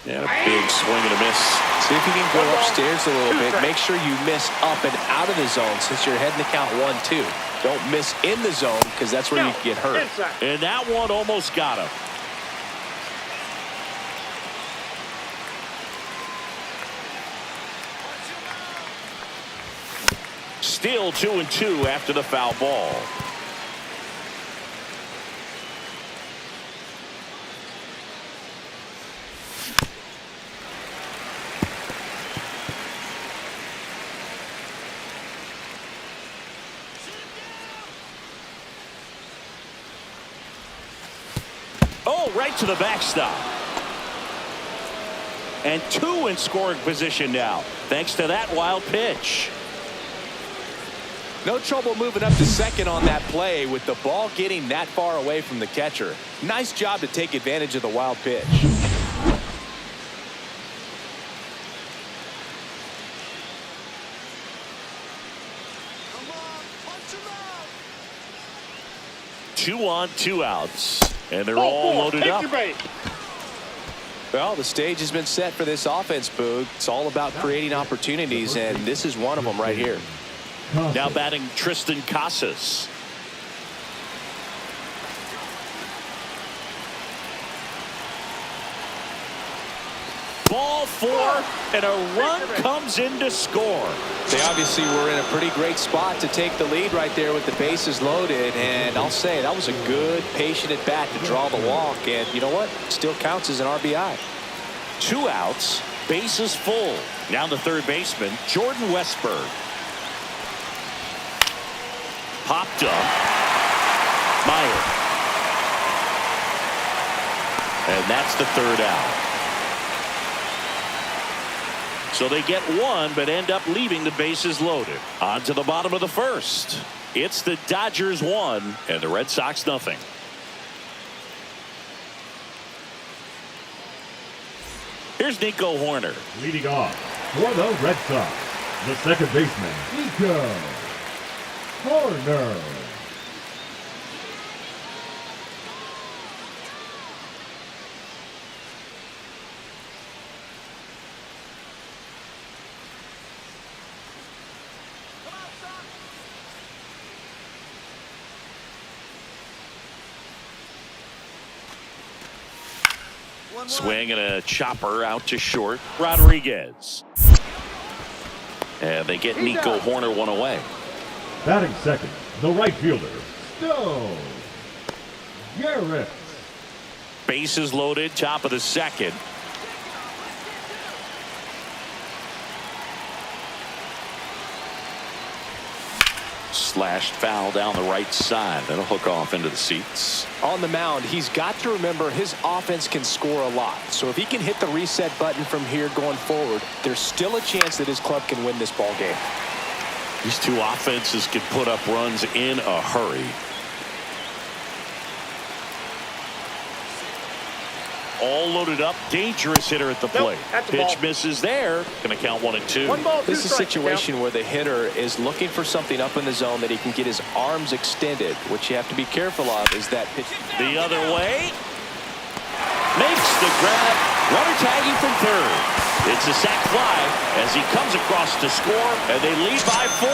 And a big swing and a miss. See if you can go upstairs a little bit. Make sure you miss up and out of the zone since you're heading to count 1-2. Don't miss in the zone because that's where you can get hurt. And that one almost got him. Still 2-2 after the foul ball. Oh, right to the backstop. And 2 in scoring position now, thanks to that wild pitch. No trouble moving up to second on that play with the ball getting that far away from the catcher. Nice job to take advantage of the wild pitch. Two on, 2 outs. And they're all loaded up. Well, the stage has been set for this offense, Boog. It's all about creating opportunities, and this is one of them right here. Now batting Tristan Casas. Ball 4, and a run comes in to score. They obviously were in a pretty great spot to take the lead right there with the bases loaded, and I'll say that was a good, patient at bat to draw the walk, and you know what? Still counts as an RBI. 2 outs, bases full. Now the third baseman, Jordan Westburg. Popped up. Meyer. And that's the 3rd out. So they get 1, but end up leaving the bases loaded. On to the bottom of the 1st. It's the Dodgers 1 and the Red Sox nothing. Here's Nico Hoerner. Leading off for the Red Sox, the second baseman, Nico Hoerner. Swing and a chopper out to short. Rodriguez. And they get Nico Hoerner one away. Batting second, the right fielder, Stone Garrett. Bases loaded, top of the second. Slashed foul down the right side. That'll hook off into the seats. On the mound, he's got to remember his offense can score a lot. So if he can hit the reset button from here going forward, there's still a chance that his club can win this ball game. These two offenses can put up runs in a hurry. All loaded up. Dangerous hitter at the plate. Pitch misses there. Going to count 1 and 2. This is a situation where the hitter is looking for something up in the zone that he can get his arms extended. What you have to be careful of is that pitch. The other way. Makes the grab. Runner tagging from third. It's a sac fly as he comes across to score, and they lead by 4.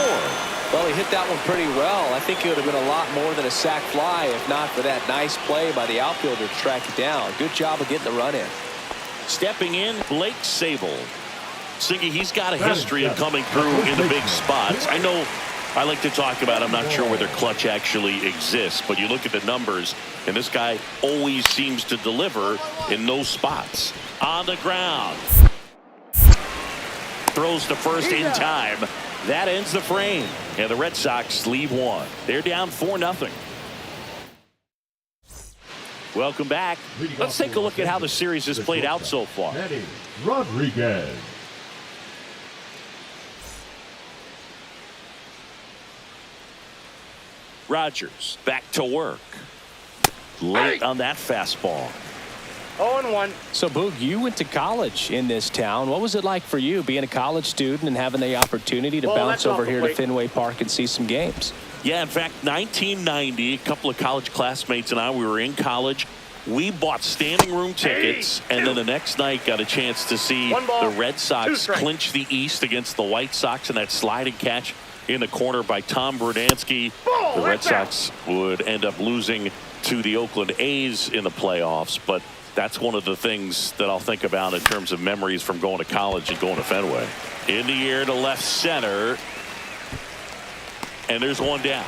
Well, he hit that one pretty well. I think it would have been a lot more than a sac fly if not for that nice play by the outfielder to track it down. Good job of getting the run in. Stepping in, Blake Sabol. Siggy, he's got a history of coming through in the big spots. I know I like to talk about, I'm not sure whether clutch actually exists, but you look at the numbers, and this guy always seems to deliver in those spots. On the ground. Throws to first in time. That ends the frame. And the Red Sox leave 1. They're down 4-0. Welcome back. Let's take a look at how the series has played out so far. Rodriguez. Rogers back to work. Late on that fastball. 0-1. So, Boog, you went to college in this town. What was it like for you being a college student and having the opportunity to bounce over here to Fenway Park and see some games? Yeah, in fact, 1990, a couple of college classmates and I, we were in college. We bought standing room tickets, and then the next night got a chance to see the Red Sox clinch the East against the White Sox in that sliding catch in the corner by Tom Verdansky. The Red Sox would end up losing to the Oakland A's in the playoffs, but that's one of the things that I'll think about in terms of memories from going to college and going to Fenway. In the air to left center. And there's one down.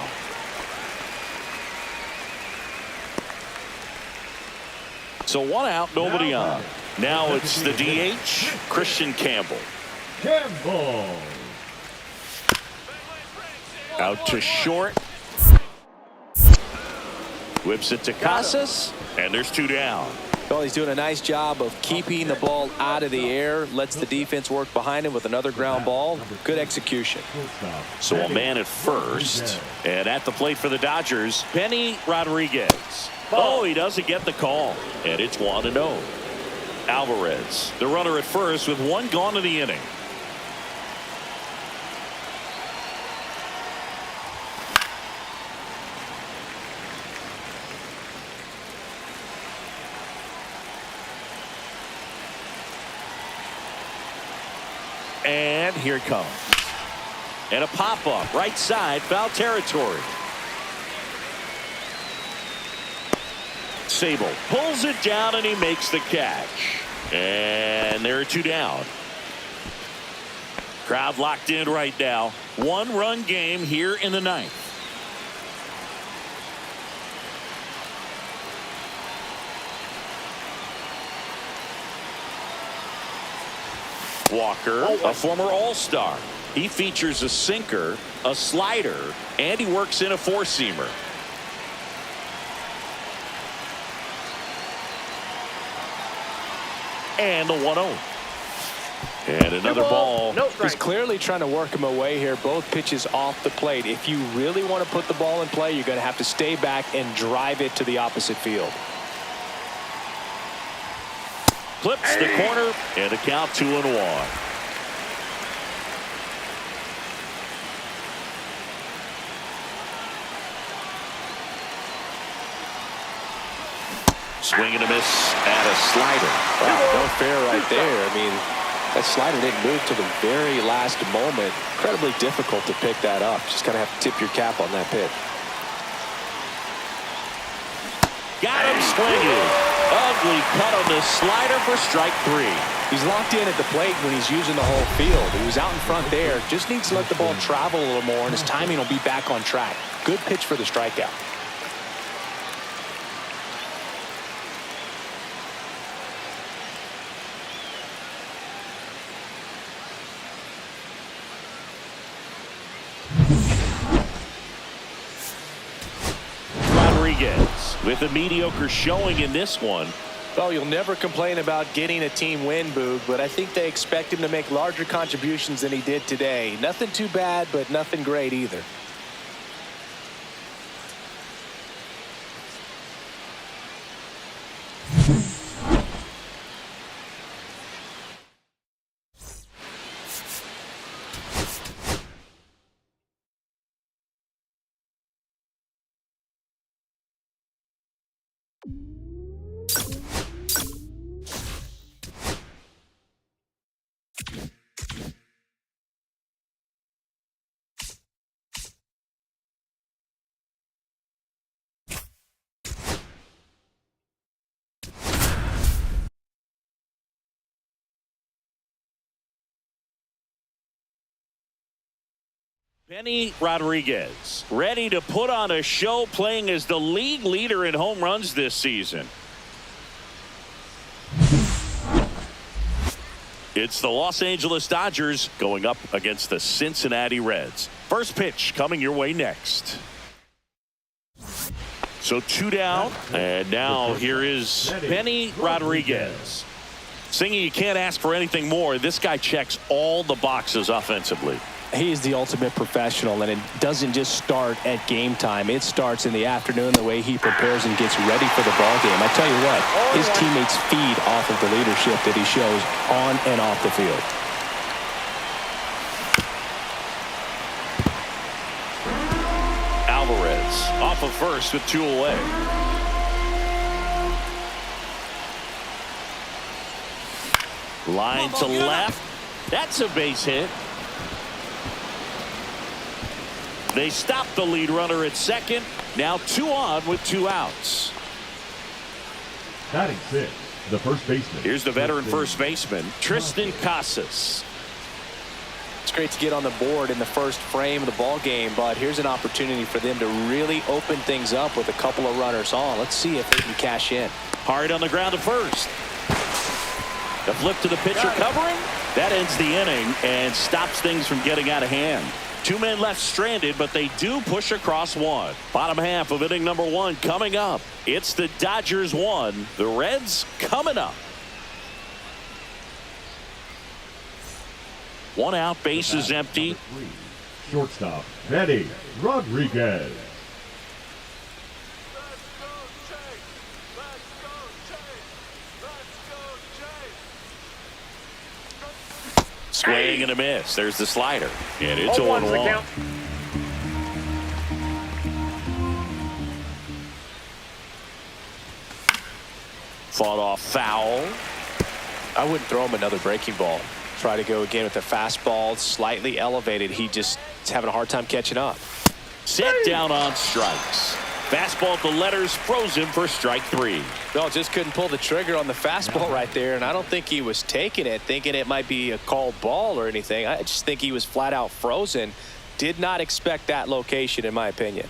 So 1 out, nobody on. Now it's the DH, Christian Campbell. Out to short. Whips it to Casas. And there's 2 down. Well, he's doing a nice job of keeping the ball out of the air. Lets the defense work behind him with another ground ball. Good execution. So a man at first. And at the plate for the Dodgers, Penny Rodriguez. Oh, he doesn't get the call. And it's 1-0. Alvarez, the runner at first with 1 gone in the inning. And here it comes. And a pop-up, right side, foul territory. Sabol pulls it down and he makes the catch. And there are 2 down. Crowd locked in right now. 1-run game here in the 9th. Walker, a former All-Star. He features a sinker, a slider, and he works in a 4-seamer. And the 1-0. And another ball. No He's strike. clearly trying to work him away here. Both pitches off the plate. If you really want to put the ball in play, you're going to have to stay back and drive it to the opposite field. Clips the corner and a count 2-1. Swing and a miss at a slider. Wow, no fair right there. I mean, that slider didn't move to the very last moment. Incredibly difficult to pick that up. Just kind of have to tip your cap on that pitch. Got him swinging. Ugly cut on the slider for strike 3. He's locked in at the plate when he's using the whole field. He was out in front there. Just needs to let the ball travel a little more, and his timing will be back on track. Good pitch for the strikeout. With a mediocre showing in this one. Well, you'll never complain about getting a team win, Boog, but I think they expect him to make larger contributions than he did today. Nothing too bad, but nothing great either. Benny Rodriguez ready to put on a show, playing as the league leader in home runs this season. It's the Los Angeles Dodgers going up against the Cincinnati Reds. First pitch coming your way next. So 2 down, and now here is Benny Rodriguez. Singy, you can't ask for anything more. This guy checks all the boxes offensively. He is the ultimate professional, and it doesn't just start at game time. It starts in the afternoon, the way he prepares and gets ready for the ball game. I tell you what, his teammates feed off of the leadership that he shows on and off the field. Alvarez off of first with 2 away. Line to left. That's a base hit. They stop the lead runner at second. Now 2 on with 2 outs. Batting 6, the first baseman. Here's the veteran first baseman, Tristan Casas. It's great to get on the board in the first frame of the ball game, but here's an opportunity for them to really open things up with a couple of runners on. Let's see if they can cash in. Hard on the ground to first. The flip to the pitcher covering. That ends the inning and stops things from getting out of hand. 2 men left stranded, but they do push across 1. Bottom half of inning number 1 coming up. It's the Dodgers 1, the Reds coming up. 1 out, base is empty. Shortstop, Benny Rodriguez. Swing and a miss. There's the slider. And it's 0-1. Fought off foul. I wouldn't throw him another breaking ball. Try to go again with the fastball, slightly elevated. He just is having a hard time catching up. Set down on strikes. Fastball at the letters froze him for strike 3. Well, just couldn't pull the trigger on the fastball right there, and I don't think he was taking it, thinking it might be a called ball or anything. I just think he was flat out frozen. Did not expect that location, in my opinion.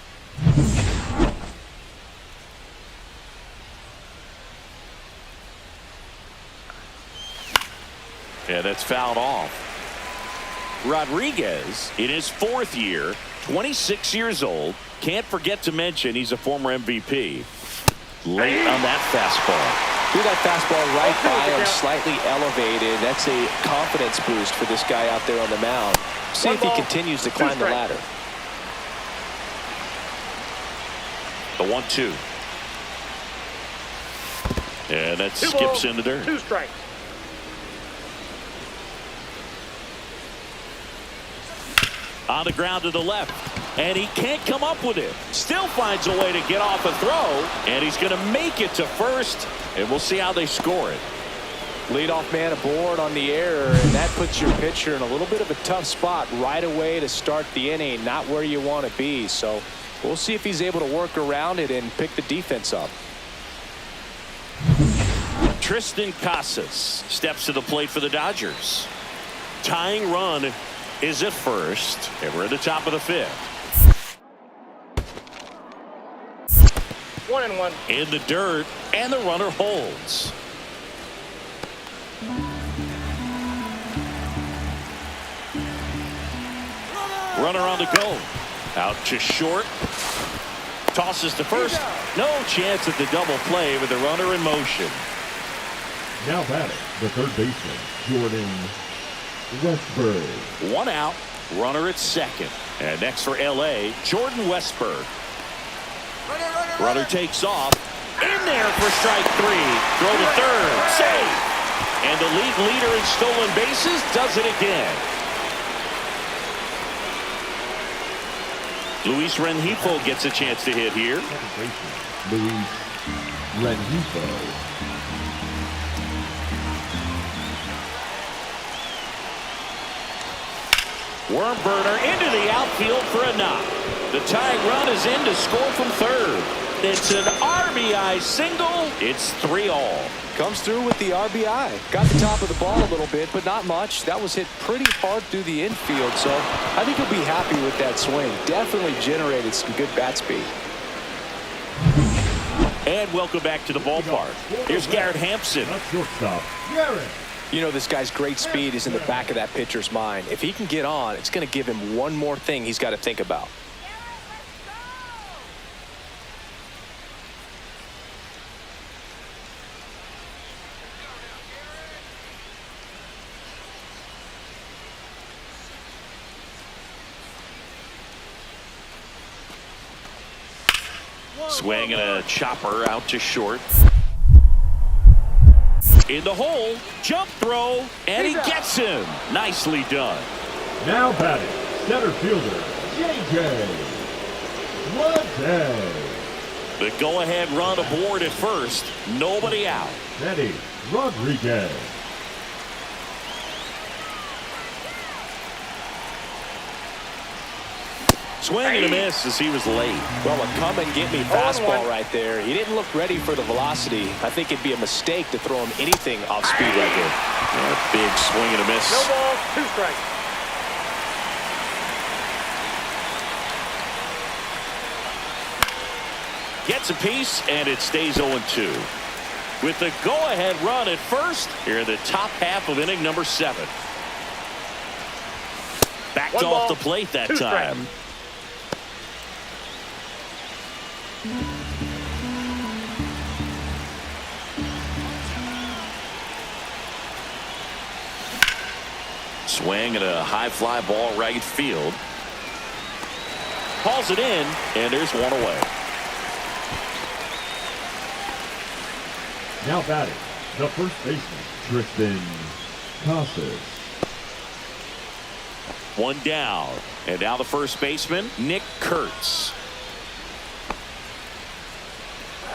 And it's fouled off. Rodriguez, in his 4th year, 26 years old. Can't forget to mention he's a former MVP. Late on that fastball. Threw that fastball right by him, slightly elevated. That's a confidence boost for this guy out there on the mound. See if he continues to climb the ladder. The 1-2. And that skips in the dirt. 2 strikes. On the ground to the left. And he can't come up with it. Still finds a way to get off a throw. And he's going to make it to first. And we'll see how they score it. Leadoff man aboard on the error, and that puts your pitcher in a little bit of a tough spot right away to start the inning. Not where you want to be. So we'll see if he's able to work around it and pick the defense up. Tristan Casas steps to the plate for the Dodgers. Tying run is at first. And we're at the top of the 5th. 1-1. In the dirt, and the runner holds. Runner on the go. Out to short. Tosses to first. No chance at the double play with the runner in motion. Now batting, the third baseman, Jordan Westberg. 1 out. Runner at second. And next for L.A., Jordan Westberg. Runner takes off. In there for strike 3. Throw to third. Save. And the league leader in stolen bases does it again. Luis Rengifo gets a chance to hit here. Luis Rengifo. Worm burner into the outfield for a knock. The tying run is in to score from third. It's an RBI single. It's 3-all. Comes through with the RBI. Got the top of the ball a little bit, but not much. That was hit pretty hard through the infield, so I think he'll be happy with that swing. Definitely generated some good bat speed. And welcome back to the ballpark. Here's Garrett Hampson. Shortstop, Garrett. You know, this guy's great speed is in the back of that pitcher's mind. If he can get on, it's going to give him one more thing he's got to think about. Swing and a chopper out to short. In the hole, jump throw, and he gets him. Nicely done. Now batting, center fielder, J.J. Wade. The go-ahead run aboard at first. Nobody out. Eddie Rodriguez. Swing and a miss as he was late. Well, a come-and-get-me fastball right there. He didn't look ready for the velocity. I think it'd be a mistake to throw him anything off speed right here. And a big swing and a miss. No ball, 2 strikes. Gets a piece, and it stays 0-2. With the go-ahead run at first, here in the top half of inning number 7. Backed off the plate that time. Swing and a high fly ball right field. Hauls it in, and there's one away. Now batting, the first baseman, Tristan Casas. 1 down. And now the first baseman, Nick Kurtz.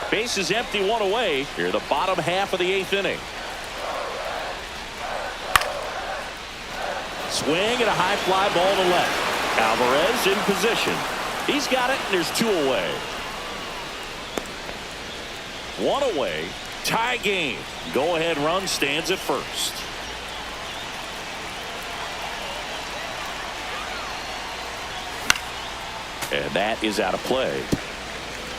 Base is empty, 1 away. Here, the bottom half of the 8th inning. Swing and a high fly ball to left. Alvarez in position. He's got it, and there's 2 away. 1 away. Tie game. Go-ahead run stands at first. And that is out of play.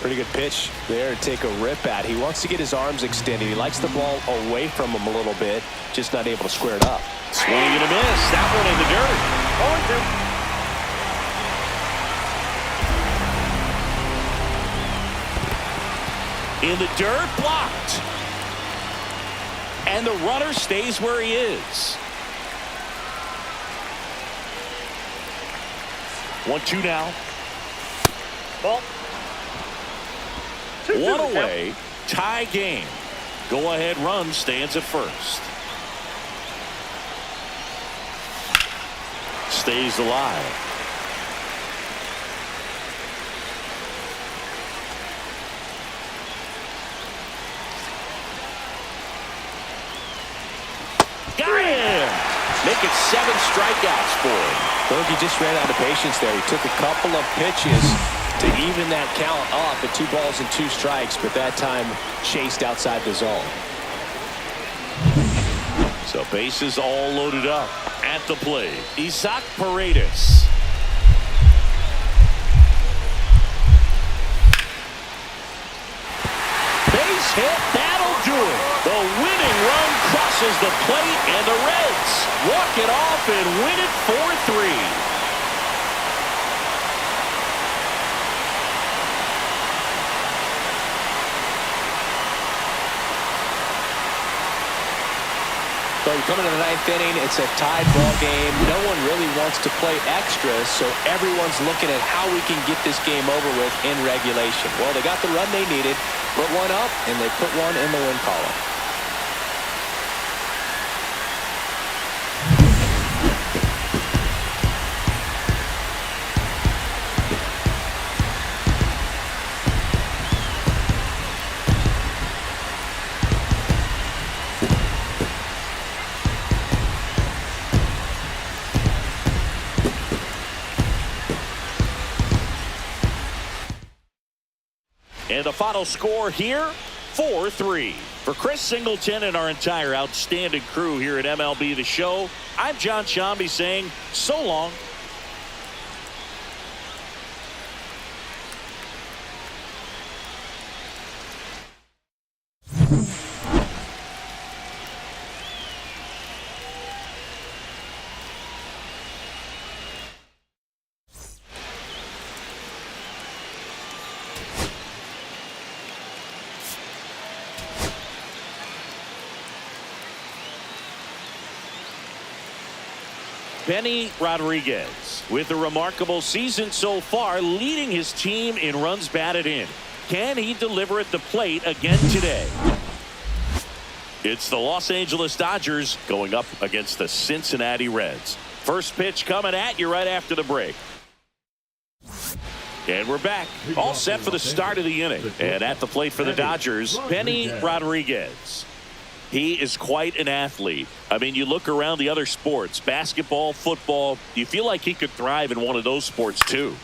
Pretty good pitch there to take a rip at. He wants to get his arms extended. He likes the ball away from him a little bit, just not able to square it up. Swing and a miss. That one in the dirt. 0-2. In the dirt, blocked. and the runner stays where he is. 1-2 now. Ball. 2-2. One away. Tie game. Go ahead run stands at first. Stays alive. Got him! Make it 7 strikeouts for him. Bogey just ran out of patience there. He took a couple of pitches to even that count up at 2 balls and 2 strikes, but that time chased outside the zone. So bases all loaded up at the plate. Isaac Paredes. Base hit, that'll do it. The winning run crosses the plate, and the Reds walk it off and win it 4-3. So you come into the 9th inning, it's a tied ball game. No one really wants to play extra, so everyone's looking at how we can get this game over with in regulation. Well, they got the run they needed, put one up, and they put one in the win column. And the final score here, 4-3. For Chris Singleton and our entire outstanding crew here at MLB The Show, I'm John Shambi saying so long. Benny Rodriguez with a remarkable season so far, leading his team in runs batted in. Can he deliver at the plate again today? It's the Los Angeles Dodgers going up against the Cincinnati Reds. First pitch coming at you right after the break. And we're back, all set for the start of the inning. And at the plate for the Dodgers, Benny Rodriguez. He is quite an athlete. I mean, you look around the other sports, basketball, football, you feel like he could thrive in one of those sports too.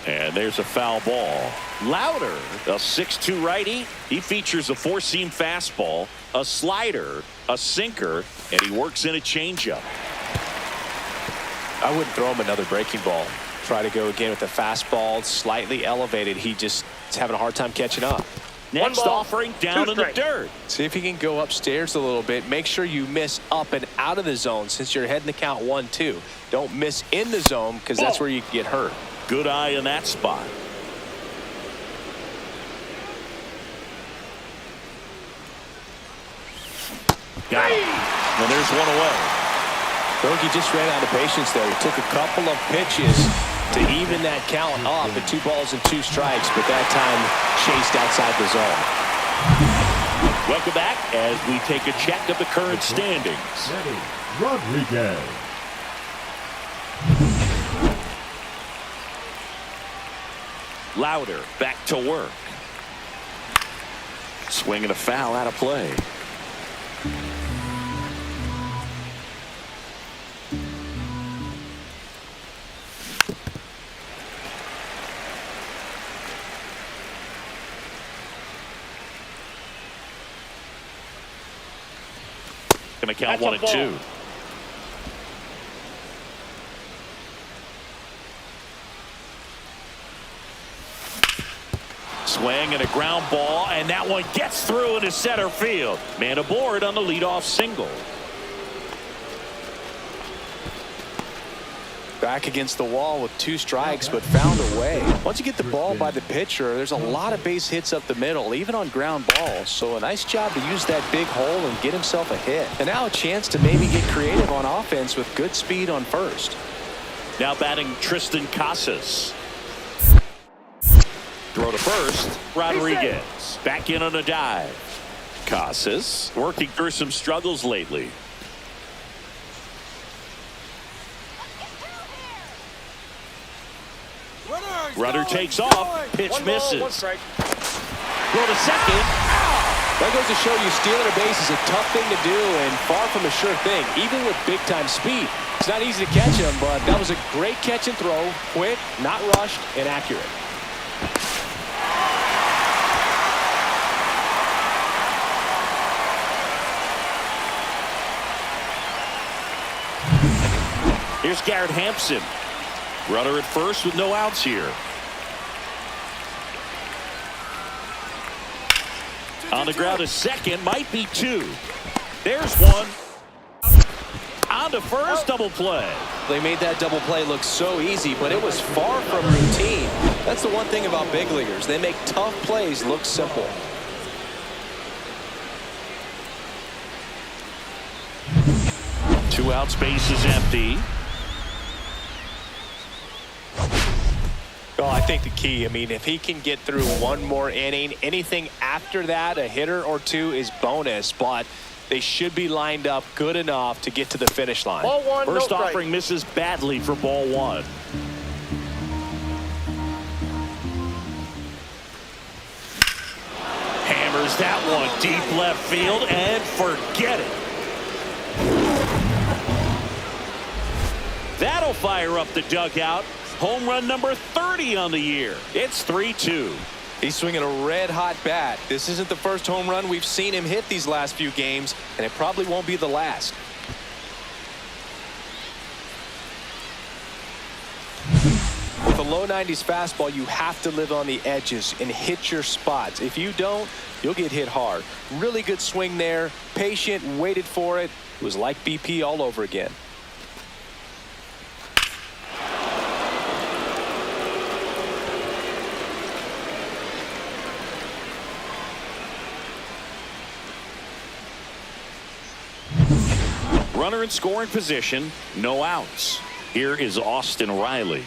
And there's a foul ball. Louder, a 6'2 righty. He features a 4-seam fastball, a slider, a sinker, and he works in a changeup. I wouldn't throw him another breaking ball. Try to go again with the fastball, slightly elevated. He just is having a hard time catching up. Next offering down in the dirt. See if he can go upstairs a little bit. Make sure you miss up and out of the zone since you're heading the count 1-2. Don't miss in the zone because that's where you can get hurt. Good eye in that spot. Got it. And there's one away. Bogey just ran out of patience there. He took a couple of pitches to even that count up at 2 balls and 2 strikes, but that time chased outside the zone. Welcome back as we take a check of the current standings. Rodriguez. Louder back to work. Swinging a foul out of play. Going to count 1-2. Swing and a ground ball, and that one gets through into center field. Man aboard on the leadoff single. Back against the wall with 2 strikes, but found a way. Once you get the ball by the pitcher, there's a lot of base hits up the middle, even on ground balls. So a nice job to use that big hole and get himself a hit. And now a chance to maybe get creative on offense with good speed on first. Now batting Tristan Casas. Throw to first. Rodriguez back in on a dive. Casas working through some struggles lately. Runner takes off. Pitch misses. Throw to second. That goes to show you stealing a base is a tough thing to do and far from a sure thing, even with big-time speed. It's not easy to catch him, but that was a great catch and throw. Quick, not rushed, and accurate. Here's Garrett Hampson. Runner at first with no outs here. On the ground to second, might be 2. There's 1. On to first, double play. They made that double play look so easy, but it was far from routine. That's the one thing about big leaguers. They make tough plays look simple. Two outs, base is empty. Well, I think the key, if he can get through one more inning, anything after that, a hitter or 2 is bonus, but they should be lined up good enough to get to the finish line. Ball 1, First no offering misses badly for ball 1. Hammers that one deep left field and forget it. That'll fire up the dugout. Home run number 30 on the year. It's 3-2. He's swinging a red-hot bat. This isn't the first home run we've seen him hit these last few games, and it probably won't be the last. With a low 90s fastball, you have to live on the edges and hit your spots. If you don't, you'll get hit hard. Really good swing there. Patient, waited for it. It was like BP all over again. Runner in scoring position, no outs. Here is Austin Riley.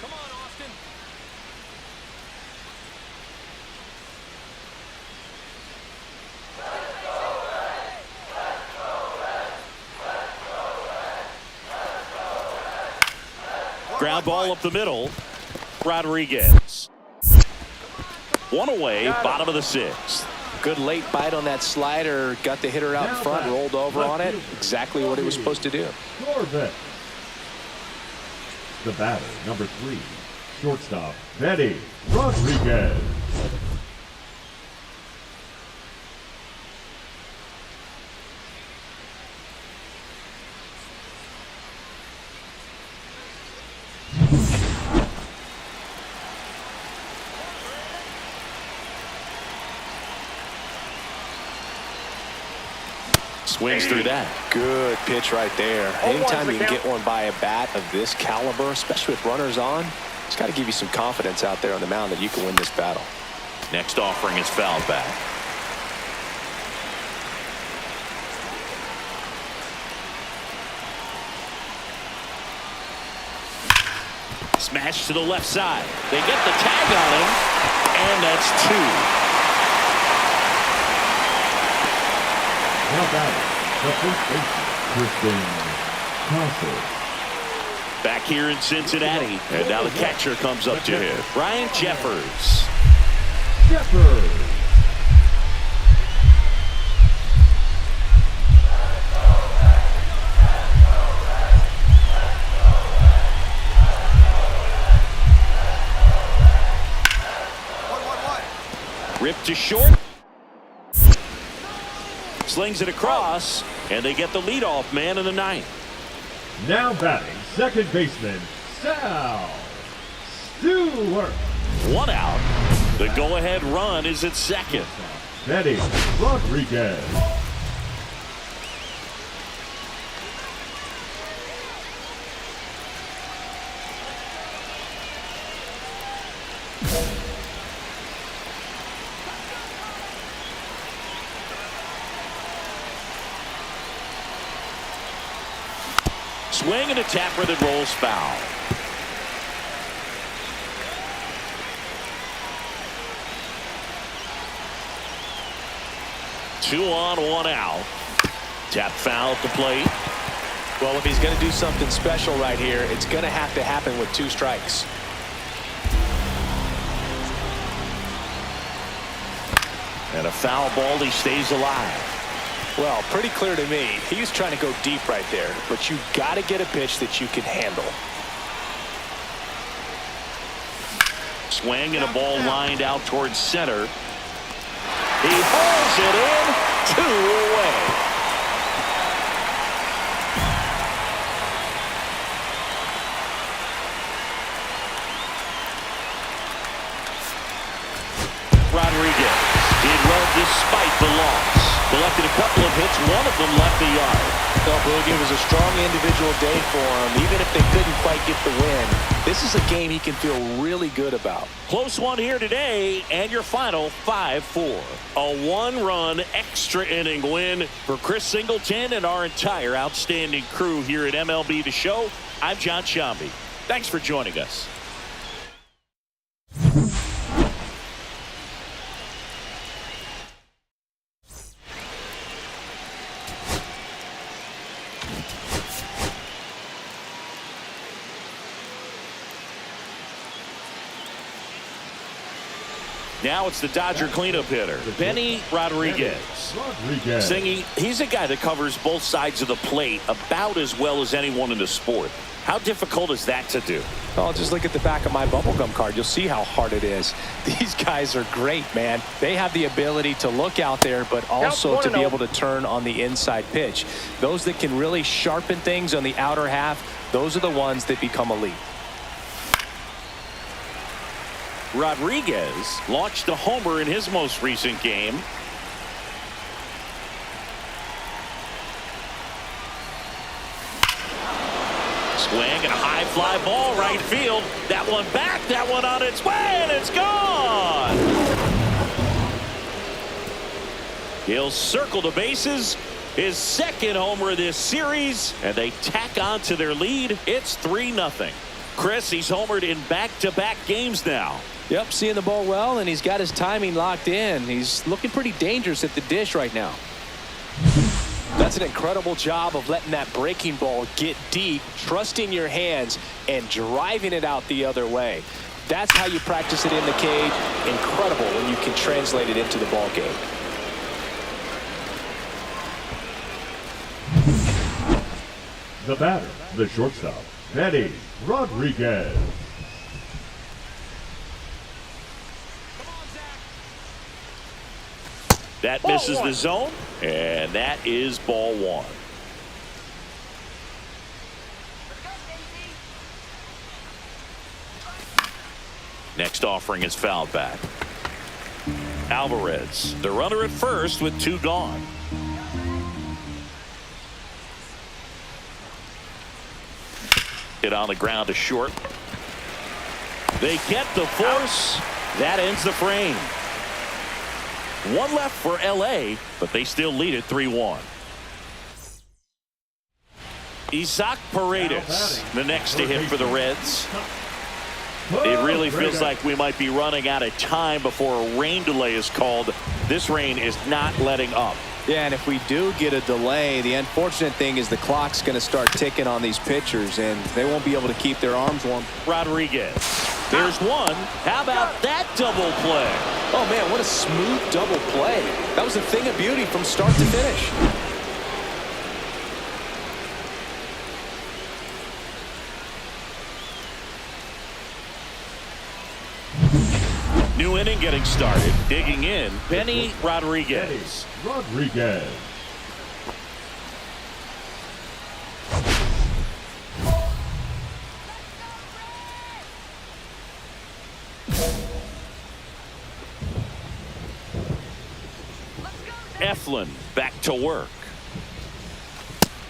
Come on, Austin. Ground ball up the middle. Rodriguez. 1 away, bottom of the 6th. Good late bite on that slider. Got the hitter out in front, rolled over on it. Exactly what he was supposed to do. Corbett. The batter, number 3, shortstop, Betty Rodriguez. Swings through that. Good pitch right there. Anytime you can get one by a bat of this caliber, especially with runners on, it's got to give you some confidence out there on the mound that you can win this battle. Next offering is fouled back. Smash to the left side. They get the tag on him, and that's 2. Now batting, the first baseman, Tristan Casas. Back here in Cincinnati, and now the catcher comes up to him. Ryan Jeffers. Jeffers. Ripped to short. Slings it across, and they get the leadoff man in the 9th. Now batting, second baseman, Sal Stewart. 1 out. The go-ahead run is at second. Benny Rodriguez. Swing and a tapper that rolls foul. Two on, one out. Tap foul at the plate. Well, if he's going to do something special right here, it's going to have to happen with 2 strikes. And a foul ball, he stays alive. Well, pretty clear to me. He's trying to go deep right there, but you got to get a pitch that you can handle. Swing and a ball lined out towards center. He hauls it in, 2 away. Rodriguez did well despite the loss. Collected a couple of hits, one of them left the yard. Well, Boogie, it was a strong individual day for him. Even if they couldn't quite get the win, this is a game he can feel really good about. Close one here today, and your final 5-4. A 1-run extra inning win for Chris Singleton and our entire outstanding crew here at MLB The Show. I'm John Shambi. Thanks for joining us. Now it's the Dodger cleanup hitter, Benny Rodriguez. Singy, he's a guy that covers both sides of the plate about as well as anyone in the sport. How difficult is that to do? Well, just look at the back of my bubblegum card. You'll see how hard it is. These guys are great, man. They have the ability to look out there, but also to be able to turn on the inside pitch. Those that can really sharpen things on the outer half, those are the ones that become elite. Rodriguez launched a homer in his most recent game. Swing and a high fly ball right field. That one back, that one on its way, and it's gone. He'll circle the bases. His second homer this series, and they tack on to their lead. It's 3-0. Chris, he's homered in back-to-back games now. Yep, seeing the ball well, and he's got his timing locked in. He's looking pretty dangerous at the dish right now. That's an incredible job of letting that breaking ball get deep, trusting your hands, and driving it out the other way. That's how you practice it in the cage. Incredible when you can translate it into the ball game. The batter, the shortstop, Benny Rodriguez. That misses the zone, and that is ball 1. Next offering is fouled back. Alvarez, the runner at first with 2 gone. Hit on the ground to short. They get the force. That ends the frame. 1 left for LA, but they still lead it 3-1. Isaac Paredes, the next to hit for the Reds. It really feels like we might be running out of time before a rain delay is called. This rain is not letting up. Yeah, and if we do get a delay, the unfortunate thing is the clock's going to start ticking on these pitchers, and they won't be able to keep their arms warm. Rodriguez. There's one. How about that double play? Oh, man, what a smooth double play. That was a thing of beauty from start to finish. New inning getting started. Digging in, Benny Rodriguez. Rodriguez. Eflin back to work.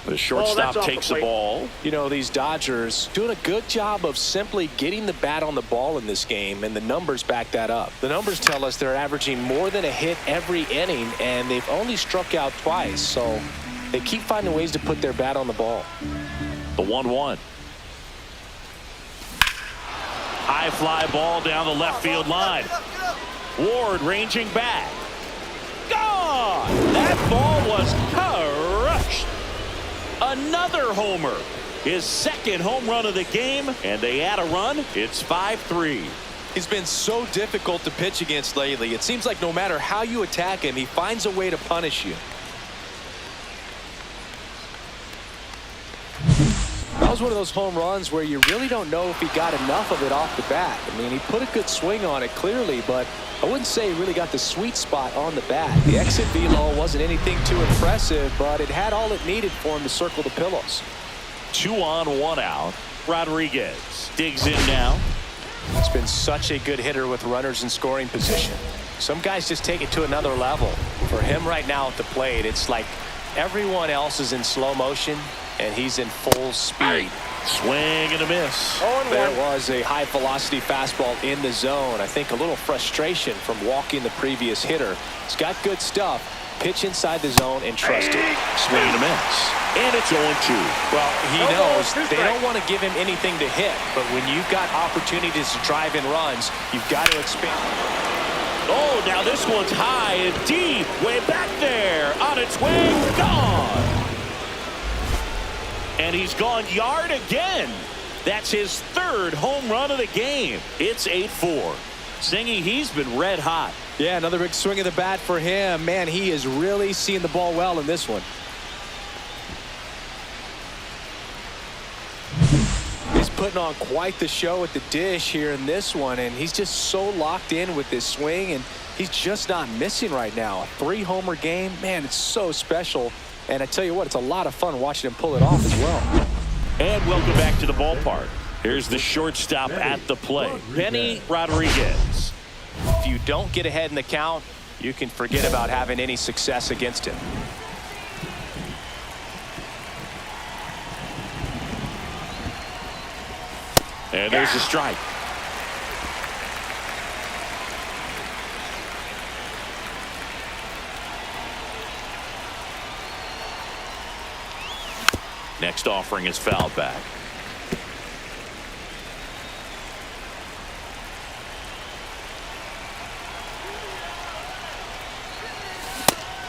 The shortstop takes the ball. You know, these Dodgers doing a good job of simply getting the bat on the ball in this game, and the numbers back that up. The numbers tell us they're averaging more than a hit every inning, and they've only struck out twice, so they keep finding ways to put their bat on the ball. The 1-1. High fly ball down the left field line. Ward ranging back. Gone! That ball was crushed. Another homer. His second home run of the game, and they add a run. It's 5-3. He's been so difficult to pitch against lately. It seems like no matter how you attack him, he finds a way to punish you. That was one of those home runs where you really don't know if he got enough of it off the bat. I mean, he put a good swing on it clearly, but I wouldn't say he really got the sweet spot on the bat. The exit velo wasn't anything too impressive, but it had all it needed for him to circle the pillows. 2 on, 1 out. Rodriguez digs in now. He's been such a good hitter with runners in scoring position. Some guys just take it to another level. For him right now at the plate, it's like everyone else is in slow motion, and he's in full speed. Swing and a miss. There was a high velocity fastball in the zone. I think a little frustration from walking the previous hitter. He's got good stuff. Pitch inside the zone and trust it. Swing and a miss. And it's 0-2. Well, he knows they don't want to give him anything to hit, but when you've got opportunities to drive in runs, you've got to expand. Oh, now this one's high and deep. Way back there. On its way. Gone. And he's gone yard again. That's his third home run of the game. It's 8-4. Singy, he's been red hot. Yeah, another big swing of the bat for him. Man, he is really seeing the ball well in this one. He's putting on quite the show at the dish here in this one, and he's just so locked in with this swing, and he's just not missing right now. A 3-homer game, man, it's so special. And I tell you what, it's a lot of fun watching him pull it off as well. And welcome back to the ballpark. Here's the shortstop at the plate, Benny Rodriguez. If you don't get ahead in the count, you can forget about having any success against him. And there's a strike. Next offering is fouled back.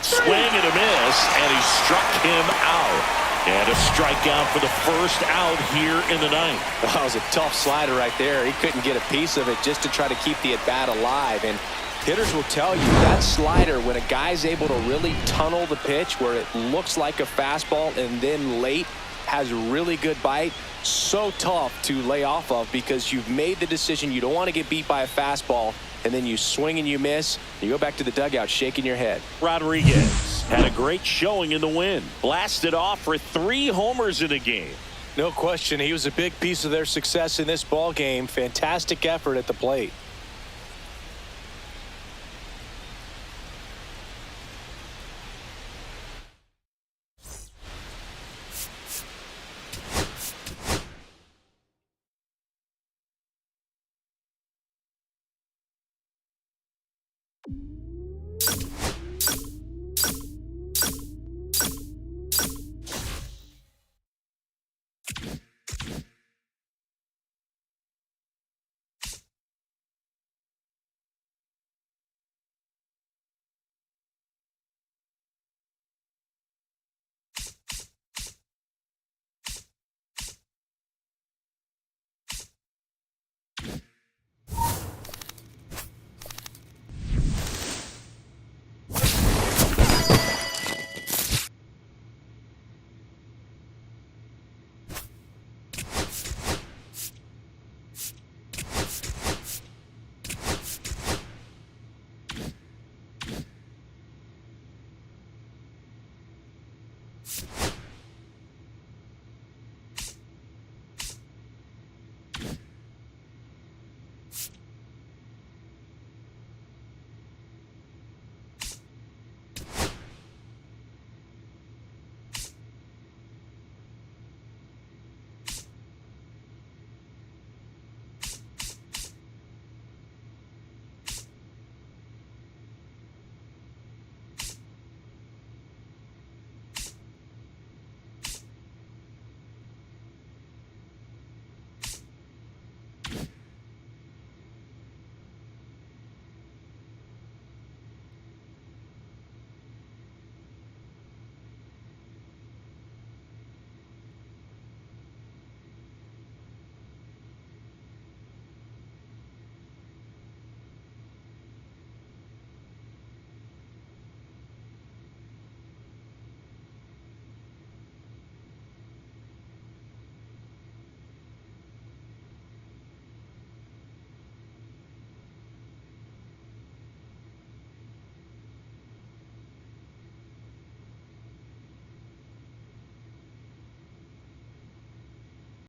Swing and a miss, and he struck him out. And a strikeout for the first out here in the ninth. That was a tough slider right there. He couldn't get a piece of it just to try to keep the at-bat alive. And hitters will tell you that slider, when a guy's able to really tunnel the pitch where it looks like a fastball and then late has really good bite, so tough to lay off of because you've made the decision you don't want to get beat by a fastball, and then you swing and you miss. You go back to the dugout shaking your head. Rodriguez had a great showing in the win. Blasted off for 3 homers in a game. No question, he was a big piece of their success in this ball game. Fantastic effort at the plate.